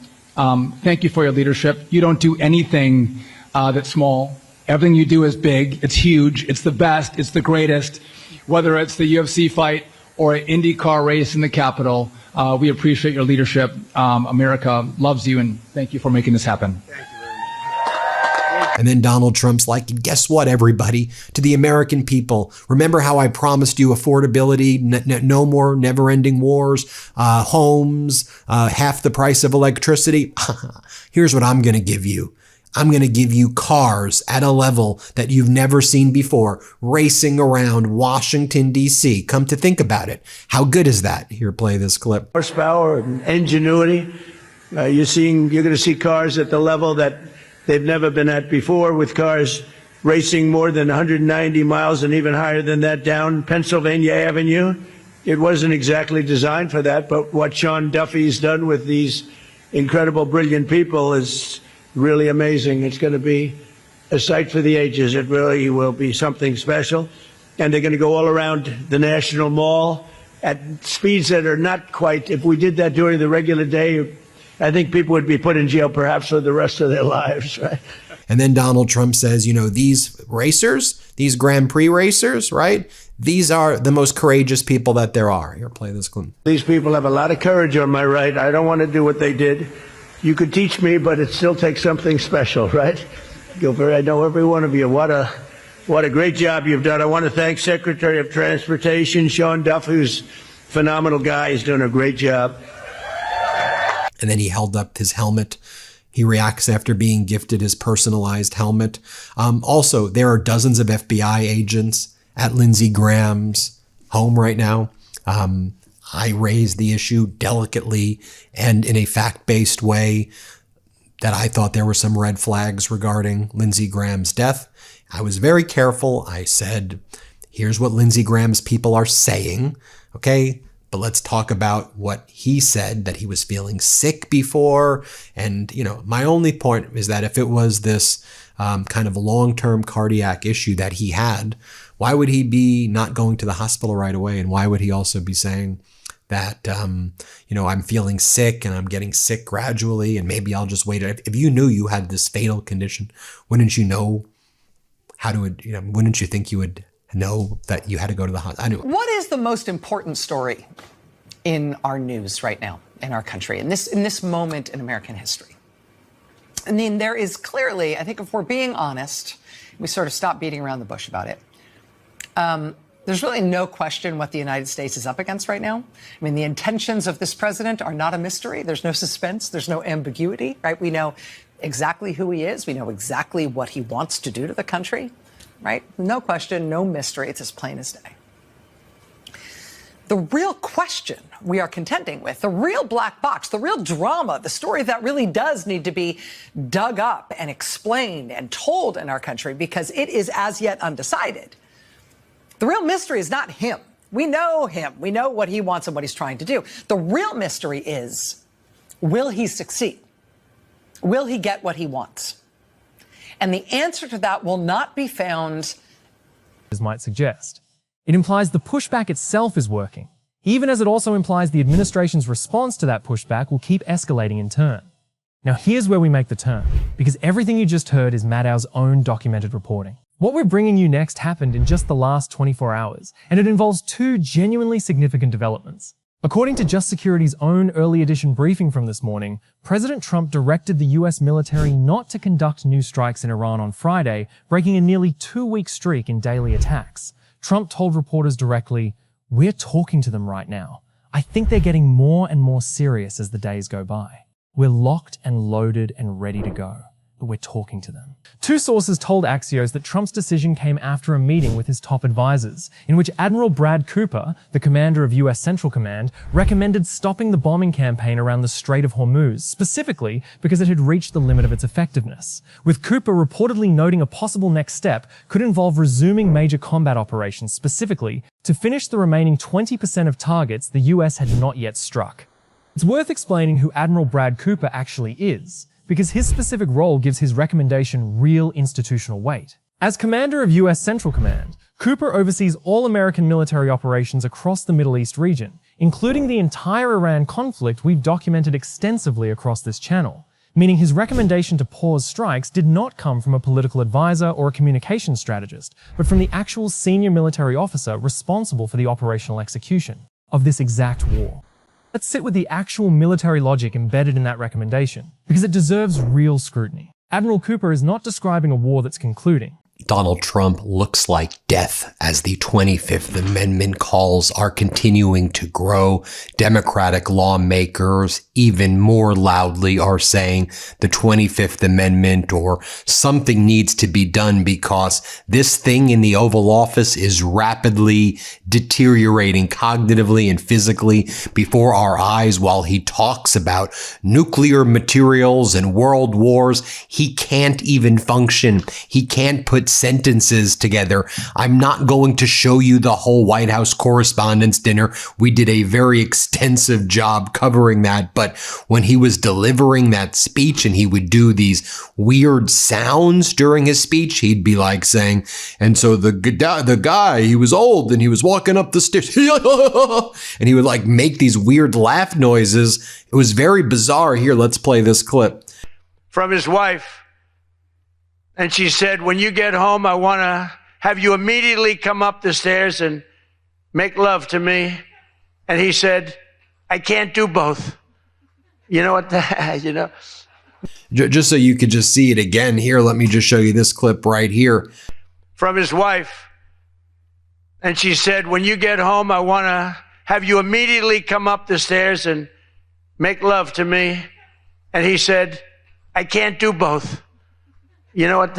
thank you for your leadership. You don't do anything that's small. Everything you do is big. It's huge. It's the best. It's the greatest. Whether it's the UFC fight or an IndyCar race in the Capitol, we appreciate your leadership. America loves you, and thank you for making this happen. And then Donald Trump's like, guess what, everybody? To the American people, remember how I promised you affordability, no more never-ending wars, homes, half the price of electricity? Here's what I'm going to give you. I'm going to give you cars at a level that you've never seen before, racing around Washington, D.C. Come to think about it. How good is that? Here, play this clip. Horsepower and ingenuity. You're going to see cars at the level that they've never been at before, with cars racing more than 190 miles and even higher than that down Pennsylvania Avenue. It wasn't exactly designed for that, but what Sean Duffy's done with these incredible, brilliant people is really amazing. It's going to be a sight for the ages. It really will be something special. And they're going to go all around the National Mall at speeds that are not quite, if we did that during the regular day, I think people would be put in jail perhaps for the rest of their lives, right? And then Donald Trump says, you know, these racers, these Grand Prix racers, right? These are the most courageous people that there are. Here, play this clip. These people have a lot of courage on my right. I don't want to do what they did. You could teach me, but it still takes something special, right? Gilbert, I know every one of you. What a great job you've done. I want to thank Secretary of Transportation, Sean Duffy, who's a phenomenal guy. He's doing a great job. And then he held up his helmet. He reacts after being gifted his personalized helmet. Also, there are dozens of FBI agents at Lindsey Graham's home right now. I raised the issue delicately and in a fact-based way that I thought there were some red flags regarding Lindsey Graham's death. I was very careful. I said, here's what Lindsey Graham's people are saying, okay? But let's talk about what he said, that he was feeling sick before. And, my only point is that if it was this kind of long-term cardiac issue that he had, why would he be not going to the hospital right away? And why would he also be saying that, I'm feeling sick and I'm getting sick gradually and maybe I'll just wait? If you knew you had this fatal condition, wouldn't you know how to, wouldn't you think you would know that you had to go to the hospital? What is the most important story in our news right now in our country, in this moment in American history? I mean, there is clearly, I think if we're being honest, we sort of stop beating around the bush about it. There's really no question what the United States is up against right now. I mean, the intentions of this president are not a mystery. There's no suspense. There's no ambiguity, right? We know exactly who he is. We know exactly what he wants to do to the country, right? No question, no mystery. It's as plain as day. The real question we are contending with, the real black box, the real drama, the story that really does need to be dug up and explained and told in our country because it is as yet undecided. The real mystery is not him. We know him. We know what he wants and what he's trying to do. The real mystery is, will he succeed? Will he get what he wants? And the answer to that will not be found, as might suggest. It implies the pushback itself is working, even as it also implies the administration's response to that pushback will keep escalating in turn. Now here's where we make the turn, because everything you just heard is Maddow's own documented reporting. What we're bringing you next happened in just the last 24 hours, and it involves two genuinely significant developments. According to Just Security's own early edition briefing from this morning, President Trump directed the US military not to conduct new strikes in Iran on Friday, breaking a nearly 2-week streak in daily attacks. Trump told reporters directly, "We're talking to them right now. I think they're getting more and more serious as the days go by. We're locked and loaded and ready to go, but we're talking to them." Two sources told Axios that Trump's decision came after a meeting with his top advisors, in which Admiral Brad Cooper, the commander of US Central Command, recommended stopping the bombing campaign around the Strait of Hormuz, specifically because it had reached the limit of its effectiveness, with Cooper reportedly noting a possible next step could involve resuming major combat operations, specifically to finish the remaining 20% of targets the US had not yet struck. It's worth explaining who Admiral Brad Cooper actually is, because his specific role gives his recommendation real institutional weight. As commander of US Central Command, Cooper oversees all American military operations across the Middle East region, including the entire Iran conflict we've documented extensively across this channel, meaning his recommendation to pause strikes did not come from a political advisor or a communications strategist, but from the actual senior military officer responsible for the operational execution of this exact war. Let's sit with the actual military logic embedded in that recommendation, because it deserves real scrutiny. Admiral Cooper is not describing a war that's concluding. Donald Trump looks like death as the 25th Amendment calls are continuing to grow. Democratic lawmakers even more loudly are saying the 25th Amendment or something needs to be done because this thing in the Oval Office is rapidly deteriorating cognitively and physically before our eyes while he talks about nuclear materials and world wars. He can't even function. He can't put sentences together. I'm not going to show you the whole White House Correspondents' Dinner. We did a very extensive job covering that, but when he was delivering that speech and he would do these weird sounds during his speech, he'd be like saying, and so the guy, he was old and he was walking up the stairs, and he would like make these weird laugh noises. It was very bizarre. Here, let's play this clip. From his wife. And she said, when you get home, I want to have you immediately come up the stairs and make love to me. And he said, I can't do both. You know what? Just so you could just see it again here, let me just show you this clip right here. From his wife. And she said, when you get home, I want to have you immediately come up the stairs and make love to me. And he said, I can't do both. You know what?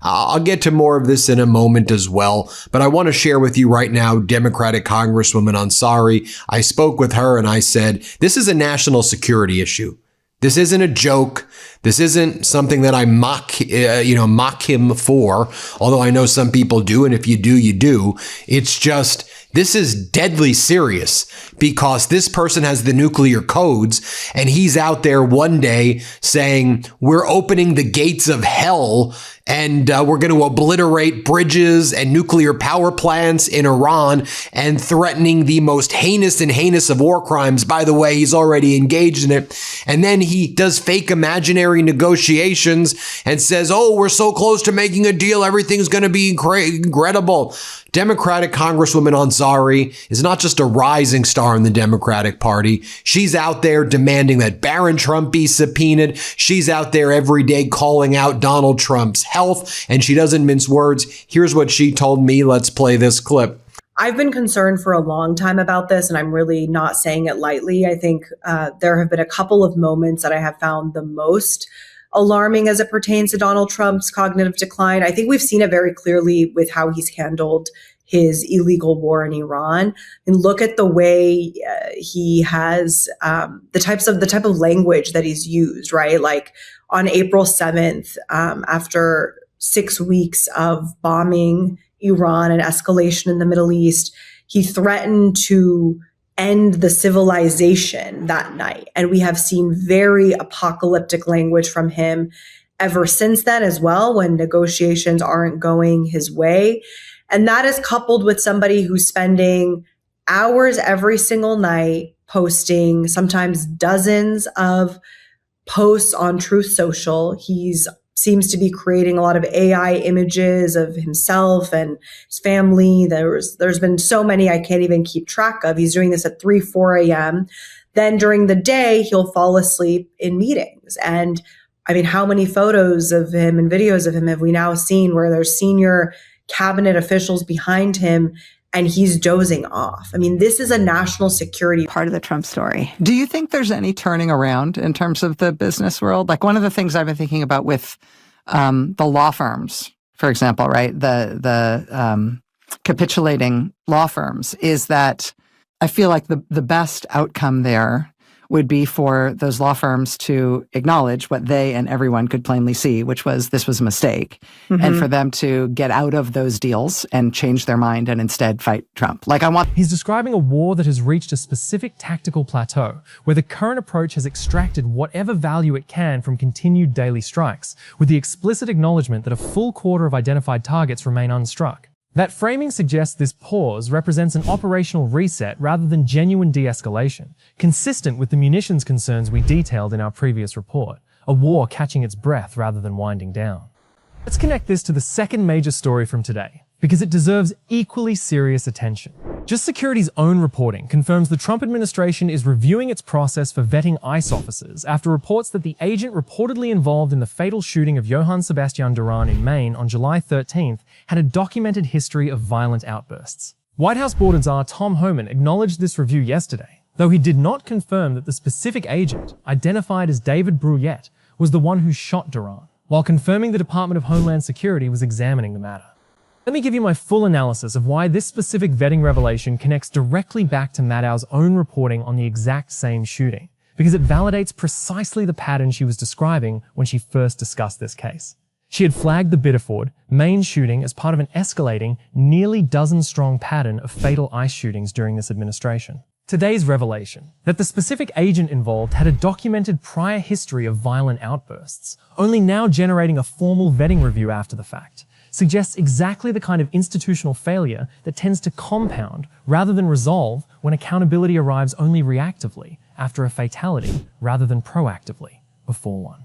I'll get to more of this in a moment as well, but I want to share with you right now Democratic Congresswoman Ansari. I spoke with her and I said, this is a national security issue. This isn't a joke. This isn't something that I mock him for, although I know some people do, and if you do, you do. It's just, this is deadly serious because this person has the nuclear codes and he's out there one day saying, we're opening the gates of hell and we're going to obliterate bridges and nuclear power plants in Iran and threatening the most heinous and heinous of war crimes. By the way, he's already engaged in it. And then he does fake imaginary negotiations and says, oh, we're so close to making a deal. Everything's going to be incredible. Democratic Congresswoman Ansari is not just a rising star in the Democratic Party. She's out there demanding that Barron Trump be subpoenaed. She's out there every day calling out Donald Trump's health, and she doesn't mince words. Here's what she told me. Let's play this clip. I've been concerned for a long time about this, and I'm really not saying it lightly. I think there have been a couple of moments that I have found the most alarming as it pertains to Donald Trump's cognitive decline. I think we've seen it very clearly with how he's handled his illegal war in Iran. And look at the way he has the type of language that he's used, right? Like on April 7th, after 6 weeks of bombing Iran and escalation in the Middle East, he threatened to end the civilization that night. And we have seen very apocalyptic language from him ever since then as well, when negotiations aren't going his way. And that is coupled with somebody who's spending hours every single night posting sometimes dozens of posts on Truth Social. He's seems to be creating a lot of AI images of himself and his family. There's been so many I can't even keep track of. He's doing this at 3, 4 a.m. Then during the day, he'll fall asleep in meetings. And I mean, how many photos of him and videos of him have we now seen where there's senior cabinet officials behind him and he's dozing off? I mean, this is a national security part of the Trump story. Do you think there's any turning around in terms of the business world? Like one of the things I've been thinking about with the law firms, for example, right? The capitulating law firms is that I feel like the best outcome there would be for those law firms to acknowledge what they and everyone could plainly see, which was this was a mistake, and for them to get out of those deals and change their mind and instead fight Trump. He's describing a war that has reached a specific tactical plateau where the current approach has extracted whatever value it can from continued daily strikes, with the explicit acknowledgement that a full quarter of identified targets remain unstruck. That framing suggests this pause represents an operational reset rather than genuine de-escalation, consistent with the munitions concerns we detailed in our previous report, a war catching its breath rather than winding down. Let's connect this to the second major story from today, because it deserves equally serious attention. Just Security's own reporting confirms the Trump administration is reviewing its process for vetting ICE officers after reports that the agent reportedly involved in the fatal shooting of Johann Sebastian Duran in Maine on July 13th had a documented history of violent outbursts. White House Board Czar Tom Homan acknowledged this review yesterday, though he did not confirm that the specific agent, identified as David Bruyette, was the one who shot Duran, while confirming the Department of Homeland Security was examining the matter. Let me give you my full analysis of why this specific vetting revelation connects directly back to Maddow's own reporting on the exact same shooting, because it validates precisely the pattern she was describing when she first discussed this case. She had flagged the Biddeford, Maine shooting as part of an escalating, nearly dozen-strong pattern of fatal ICE shootings during this administration. Today's revelation, that the specific agent involved had a documented prior history of violent outbursts, only now generating a formal vetting review after the fact, suggests exactly the kind of institutional failure that tends to compound rather than resolve when accountability arrives only reactively after a fatality rather than proactively before one.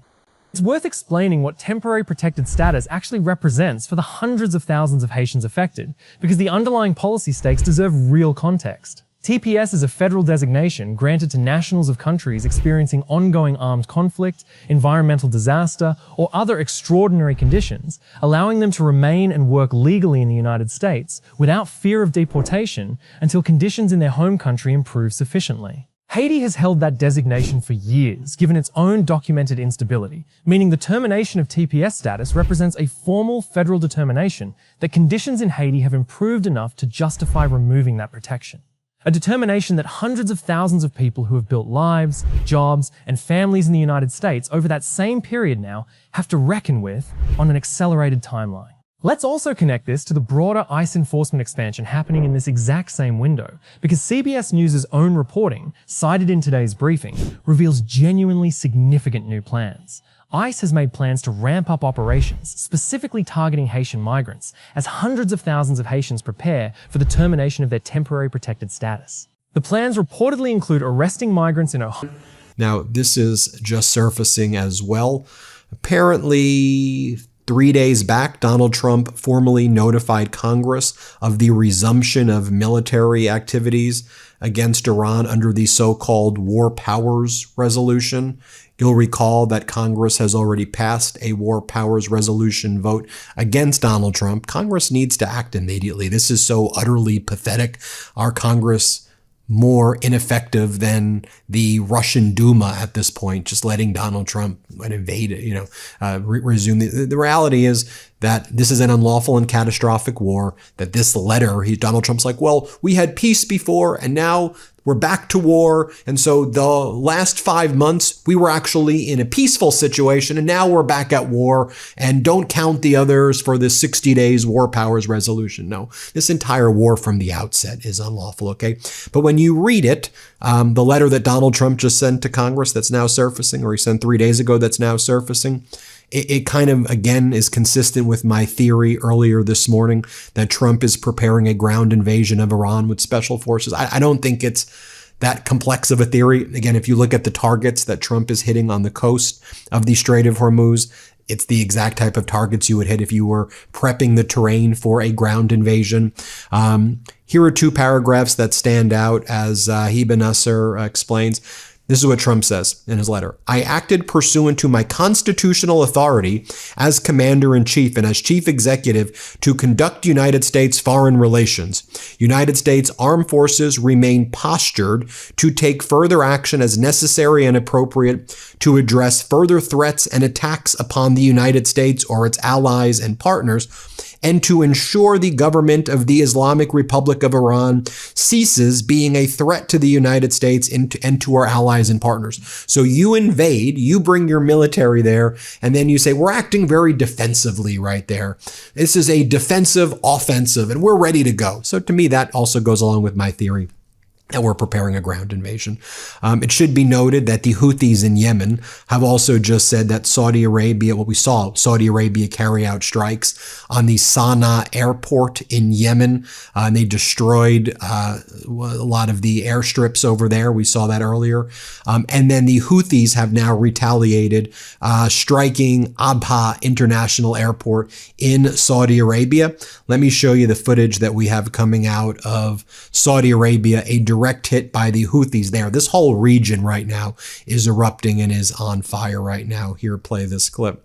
It's worth explaining what temporary protected status actually represents for the hundreds of thousands of Haitians affected, because the underlying policy stakes deserve real context. TPS is a federal designation granted to nationals of countries experiencing ongoing armed conflict, environmental disaster, or other extraordinary conditions, allowing them to remain and work legally in the United States without fear of deportation until conditions in their home country improve sufficiently. Haiti has held that designation for years, given its own documented instability, meaning the termination of TPS status represents a formal federal determination that conditions in Haiti have improved enough to justify removing that protection. A determination that hundreds of thousands of people who have built lives, jobs, and families in the United States over that same period now have to reckon with on an accelerated timeline. Let's also connect this to the broader ICE enforcement expansion happening in this exact same window, because CBS News' own reporting, cited in today's briefing, reveals genuinely significant new plans. ICE has made plans to ramp up operations, specifically targeting Haitian migrants, as hundreds of thousands of Haitians prepare for the termination of their temporary protected status. The plans reportedly include arresting migrants in Ohio. Now, this is just surfacing as well. Apparently, 3 days back, Donald Trump formally notified Congress of the resumption of military activities against Iran under the so-called War Powers Resolution. You'll recall that Congress has already passed a War Powers Resolution vote against Donald Trump. Congress needs to act immediately. This is so utterly pathetic. Our Congress more ineffective than the Russian Duma at this point, just letting Donald Trump invade, resume. The reality is that this is an unlawful and catastrophic war, that this letter, Donald Trump's like, well, we had peace before and now we're back to war. And so the last 5 months, we were actually in a peaceful situation and now we're back at war, and don't count the others for the 60 days War Powers Resolution. No, this entire war from the outset is unlawful, okay? But when you read it, the letter that Donald Trump just sent to Congress that's now surfacing, or he sent 3 days ago that's now surfacing, it kind of, again, is consistent with my theory earlier this morning that Trump is preparing a ground invasion of Iran with special forces. I don't think it's that complex of a theory. Again, if you look at the targets that Trump is hitting on the coast of the Strait of Hormuz, it's the exact type of targets you would hit if you were prepping the terrain for a ground invasion. Here are 2 paragraphs that stand out as Heba Nasser explains. This is what Trump says in his letter. I acted pursuant to my constitutional authority as commander-in-chief and as chief executive to conduct United States foreign relations. United States armed forces remain postured to take further action as necessary and appropriate to address further threats and attacks upon the United States or its allies and partners, and to ensure the government of the Islamic Republic of Iran ceases being a threat to the United States and to our allies and partners. So you invade, you bring your military there, and then you say, we're acting very defensively right there. This is a defensive offensive, and we're ready to go. So to me, that also goes along with my theory that we're preparing a ground invasion. It should be noted that the Houthis in Yemen have also just said that Saudi Arabia, what we saw, Saudi Arabia carry out strikes on the Sana'a airport in Yemen. And they destroyed a lot of the airstrips over there. We saw that earlier. And then the Houthis have now retaliated, striking Abha International Airport in Saudi Arabia. Let me show you the footage that we have coming out of Saudi Arabia, a direct hit by the Houthis there. This whole region right now is erupting and is on fire right now. Here, play this clip.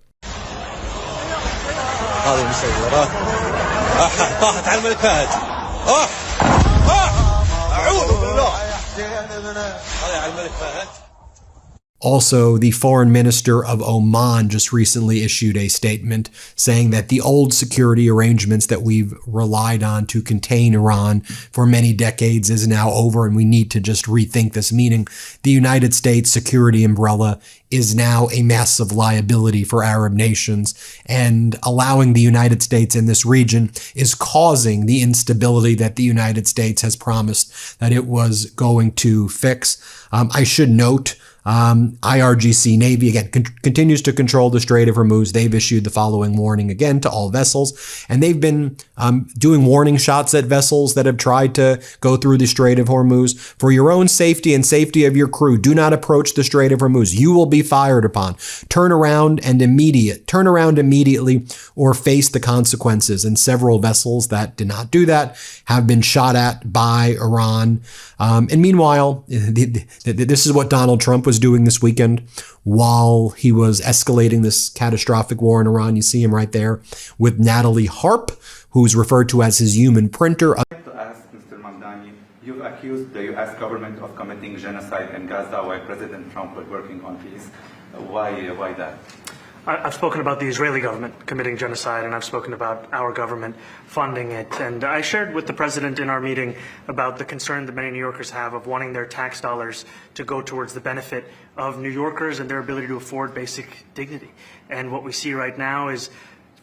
Also, the foreign minister of Oman just recently issued a statement saying that the old security arrangements that we've relied on to contain Iran for many decades is now over and we need to just rethink this, meaning the United States security umbrella is now a massive liability for Arab nations, and allowing the United States in this region is causing the instability that the United States has promised that it was going to fix. I should note IRGC Navy, again, continues to control the Strait of Hormuz. They've issued the following warning again to all vessels, and they've been doing warning shots at vessels that have tried to go through the Strait of Hormuz. For your own safety and safety of your crew, do not approach the Strait of Hormuz. You will be fired upon. Turn around immediately or face the consequences. And several vessels that did not do that have been shot at by Iran. And meanwhile, this is what Donald Trump was doing this weekend while he was escalating this catastrophic war in Iran. You see him right there with Natalie Harp, who's referred to as his human printer. I'd like to ask Mr. Mamdani, you've accused the U.S. government of committing genocide in Gaza while President Trump was working on peace. Why that? I've spoken about the Israeli government committing genocide, and I've spoken about our government funding it. And I shared with the president in our meeting about the concern that many New Yorkers have of wanting their tax dollars to go towards the benefit of New Yorkers and their ability to afford basic dignity. And what we see right now is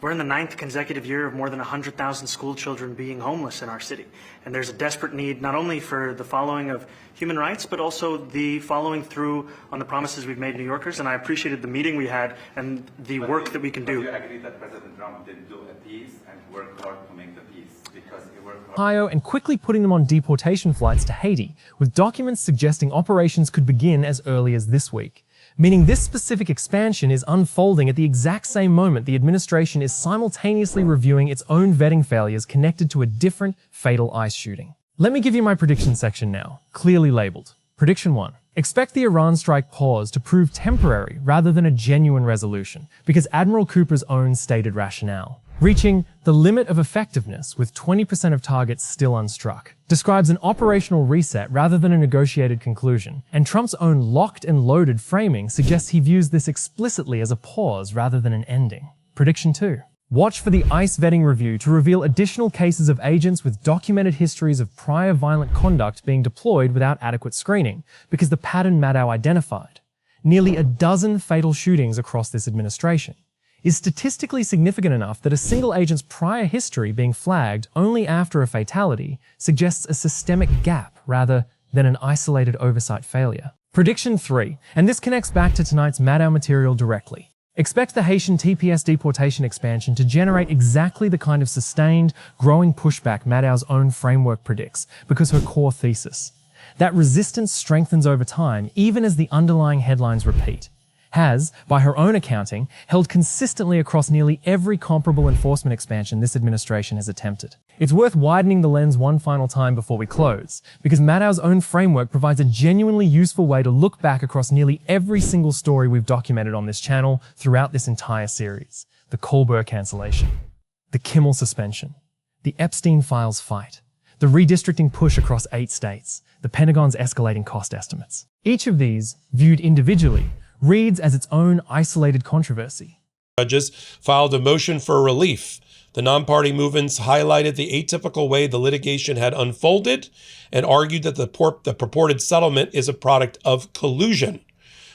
we're in the 9th consecutive year of more than 100,000 school children being homeless in our city. And there's a desperate need not only for the following of human rights, but also the following through on the promises we've made New Yorkers. And I appreciated the meeting we had and the work that we can do. Do you agree that President Trump didn't do a peace and work hard to make the peace? Because he worked hard. Ohio and quickly putting them on deportation flights to Haiti, with documents suggesting operations could begin as early as this week. Meaning this specific expansion is unfolding at the exact same moment the administration is simultaneously reviewing its own vetting failures connected to a different fatal ICE shooting. Let me give you my prediction section now, clearly labeled. Prediction 1. Expect the Iran strike pause to prove temporary rather than a genuine resolution, because Admiral Cooper's own stated rationale, reaching the limit of effectiveness with 20% of targets still unstruck, describes an operational reset rather than a negotiated conclusion, and Trump's own locked and loaded framing suggests he views this explicitly as a pause rather than an ending. Prediction 2. Watch for the ICE vetting review to reveal additional cases of agents with documented histories of prior violent conduct being deployed without adequate screening, because the pattern Maddow identified, nearly a dozen fatal shootings across this administration, is statistically significant enough that a single agent's prior history being flagged only after a fatality suggests a systemic gap rather than an isolated oversight failure. Prediction 3, and this connects back to tonight's Maddow material directly. Expect the Haitian TPS deportation expansion to generate exactly the kind of sustained, growing pushback Maddow's own framework predicts, because her core thesis, that resistance strengthens over time even as the underlying headlines repeat, has, by her own accounting, held consistently across nearly every comparable enforcement expansion this administration has attempted. It's worth widening the lens one final time before we close, because Maddow's own framework provides a genuinely useful way to look back across nearly every single story we've documented on this channel throughout this entire series. The Colbert cancellation, the Kimmel suspension, the Epstein files fight, the redistricting push across 8 states, the Pentagon's escalating cost estimates. Each of these, viewed individually, reads as its own isolated controversy. Judges filed a motion for relief. The non-party movements highlighted the atypical way the litigation had unfolded and argued that the purported settlement is a product of collusion.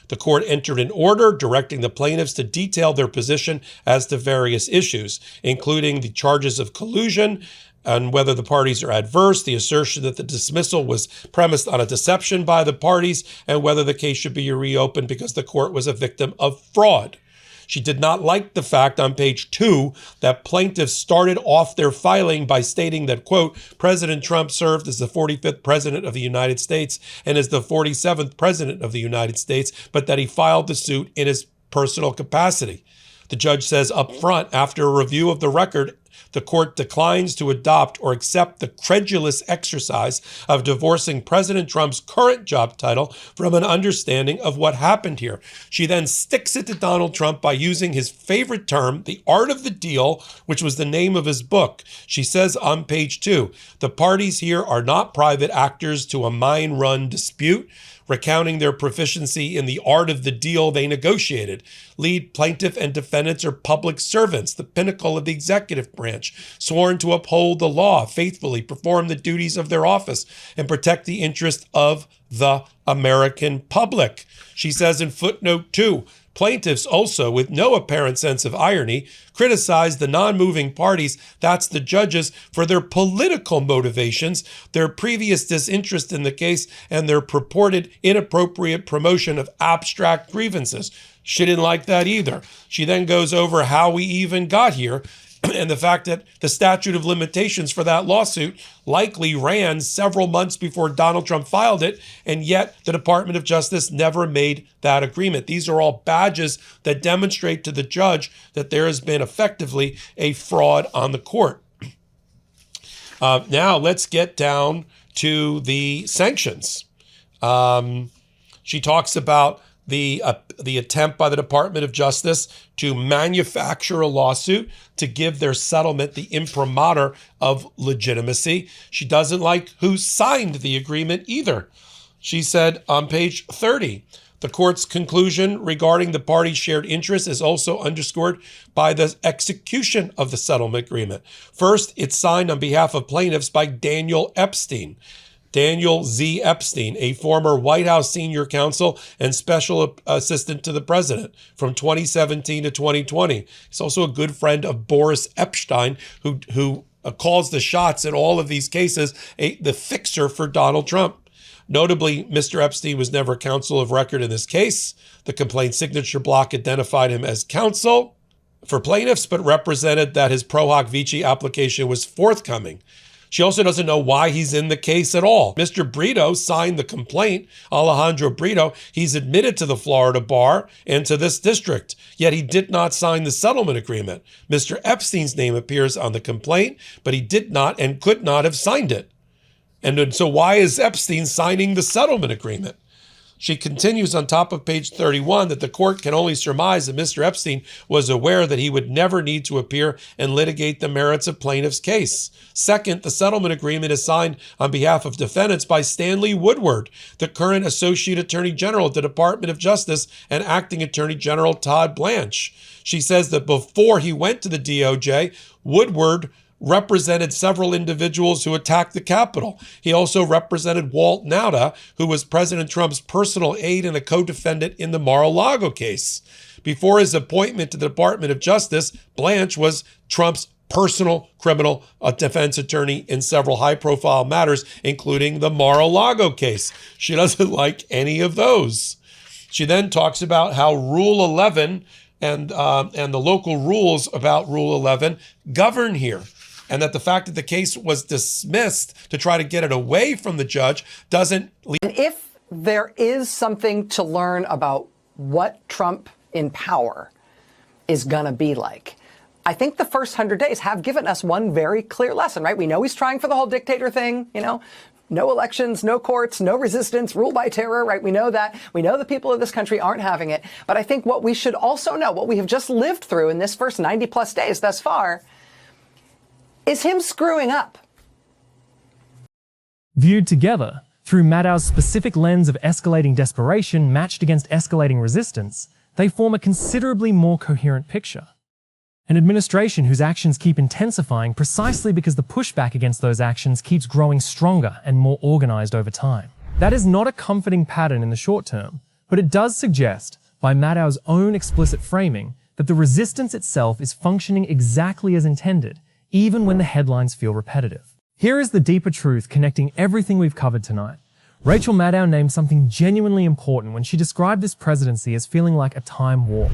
The court entered an order directing the plaintiffs to detail their position as to various issues, including the charges of collusion and whether the parties are adverse, the assertion that the dismissal was premised on a deception by the parties, and whether the case should be reopened because the court was a victim of fraud. She did not like the fact on page 2 that plaintiffs started off their filing by stating that, quote, President Trump served as the 45th president of the United States and as the 47th president of the United States, but that he filed the suit in his personal capacity. The judge says up front, after a review of the record, the court declines to adopt or accept the credulous exercise of divorcing President Trump's current job title from an understanding of what happened here. She then sticks it to Donald Trump by using his favorite term, the art of the deal, which was the name of his book. She says on page 2, the parties here are not private actors to a mine-run dispute, recounting their proficiency in the art of the deal they negotiated. Lead plaintiff and defendants are public servants, the pinnacle of the executive branch, sworn to uphold the law, faithfully perform the duties of their office, and protect the interest of the American public. She says in footnote 2, Plaintiffs also, with no apparent sense of irony, criticized the non-moving parties, that's the judges, for their political motivations, their previous disinterest in the case, and their purported inappropriate promotion of abstract grievances. She didn't like that either. She then goes over how we even got here and the fact that the statute of limitations for that lawsuit likely ran several months before Donald Trump filed it, and yet the Department of Justice never made that agreement. These are all badges that demonstrate to the judge that there has been effectively a fraud on the court. Now let's get down to the sanctions. She talks about the attempt by the Department of Justice to manufacture a lawsuit to give their settlement the imprimatur of legitimacy. She doesn't like who signed the agreement either. She said on page 30, the court's conclusion regarding the parties' shared interest is also underscored by the execution of the settlement agreement. First, it's signed on behalf of plaintiffs by Daniel Epstein. Daniel Z. Epstein, a former White House senior counsel and special assistant to the president from 2017 to 2020. He's also a good friend of Boris Epstein, who calls the shots in all of these cases, the fixer for Donald Trump. Notably, Mr. Epstein was never counsel of record in this case. The complaint signature block identified him as counsel for plaintiffs, but represented that his pro hoc vici application was forthcoming. She also doesn't know why he's in the case at all. Mr. Brito signed the complaint, Alejandro Brito. He's admitted to the Florida bar and to this district, yet he did not sign the settlement agreement. Mr. Epstein's name appears on the complaint, but he did not and could not have signed it. And so why is Epstein signing the settlement agreement? She continues on top of page 31 that the court can only surmise that Mr. Epstein was aware that he would never need to appear and litigate the merits of plaintiff's case. Second, the settlement agreement is signed on behalf of defendants by Stanley Woodward, the current Associate Attorney General at the Department of Justice, and Acting Attorney General Todd Blanche. She says that before he went to the DOJ, Woodward represented several individuals who attacked the Capitol. He also represented Walt Nauta, who was President Trump's personal aide and a co-defendant in the Mar-a-Lago case. Before his appointment to the Department of Justice, Blanche was Trump's personal criminal defense attorney in several high-profile matters, including the Mar-a-Lago case. She doesn't like any of those. She then talks about how Rule 11 and the local rules about Rule 11 govern here, and that the fact that the case was dismissed to try to get it away from the judge doesn't leave. And if there is something to learn about what Trump in power is going to be like, I think the first 100 days have given us one very clear lesson, right? We know he's trying for the whole dictator thing, no elections, no courts, no resistance, rule by terror, right? We know that. We know the people of this country aren't having it. But I think what we should also know, what we have just lived through in this first 90 plus days thus far, is him screwing up. Viewed together, through Maddow's specific lens of escalating desperation matched against escalating resistance, they form a considerably more coherent picture. An administration whose actions keep intensifying precisely because the pushback against those actions keeps growing stronger and more organized over time. That is not a comforting pattern in the short term, but it does suggest, by Maddow's own explicit framing, that the resistance itself is functioning exactly as intended, even when the headlines feel repetitive. Here is the deeper truth connecting everything we've covered tonight. Rachel Maddow named something genuinely important when she described this presidency as feeling like a time warp.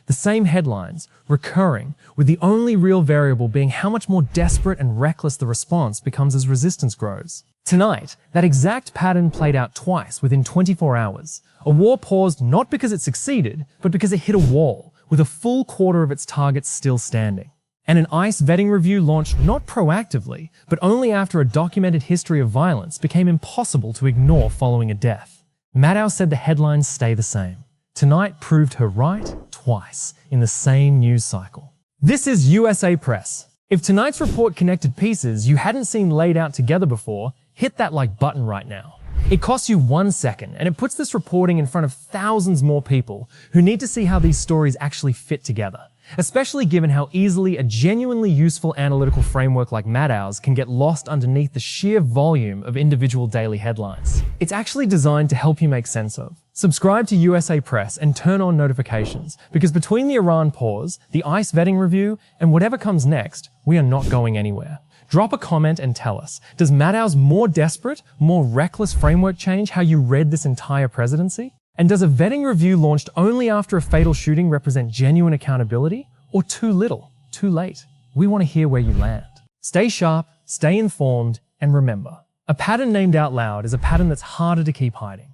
The same headlines, recurring, with the only real variable being how much more desperate and reckless the response becomes as resistance grows. Tonight, that exact pattern played out twice within 24 hours. A war paused not because it succeeded, but because it hit a wall, with a full quarter of its targets still standing. And an ICE vetting review launched not proactively, but only after a documented history of violence became impossible to ignore following a death. Maddow said the headlines stay the same. Tonight proved her right twice in the same news cycle. This is USA Press. If tonight's report connected pieces you hadn't seen laid out together before, hit that like button right now. It costs you 1 second, and it puts this reporting in front of thousands more people who need to see how these stories actually fit together, especially given how easily a genuinely useful analytical framework like Maddow's can get lost underneath the sheer volume of individual daily headlines. It's actually designed to help you make sense of, Subscribe to USA Press and turn on notifications, because between the Iran pause, the ICE vetting review, and whatever comes next, we are not going anywhere. Drop a comment and tell us, does Maddow's more desperate, more reckless framework change how you read this entire presidency? And does a vetting review launched only after a fatal shooting represent genuine accountability? Or too little, too late? We want to hear where you land. Stay sharp, stay informed, and remember, a pattern named out loud is a pattern that's harder to keep hiding.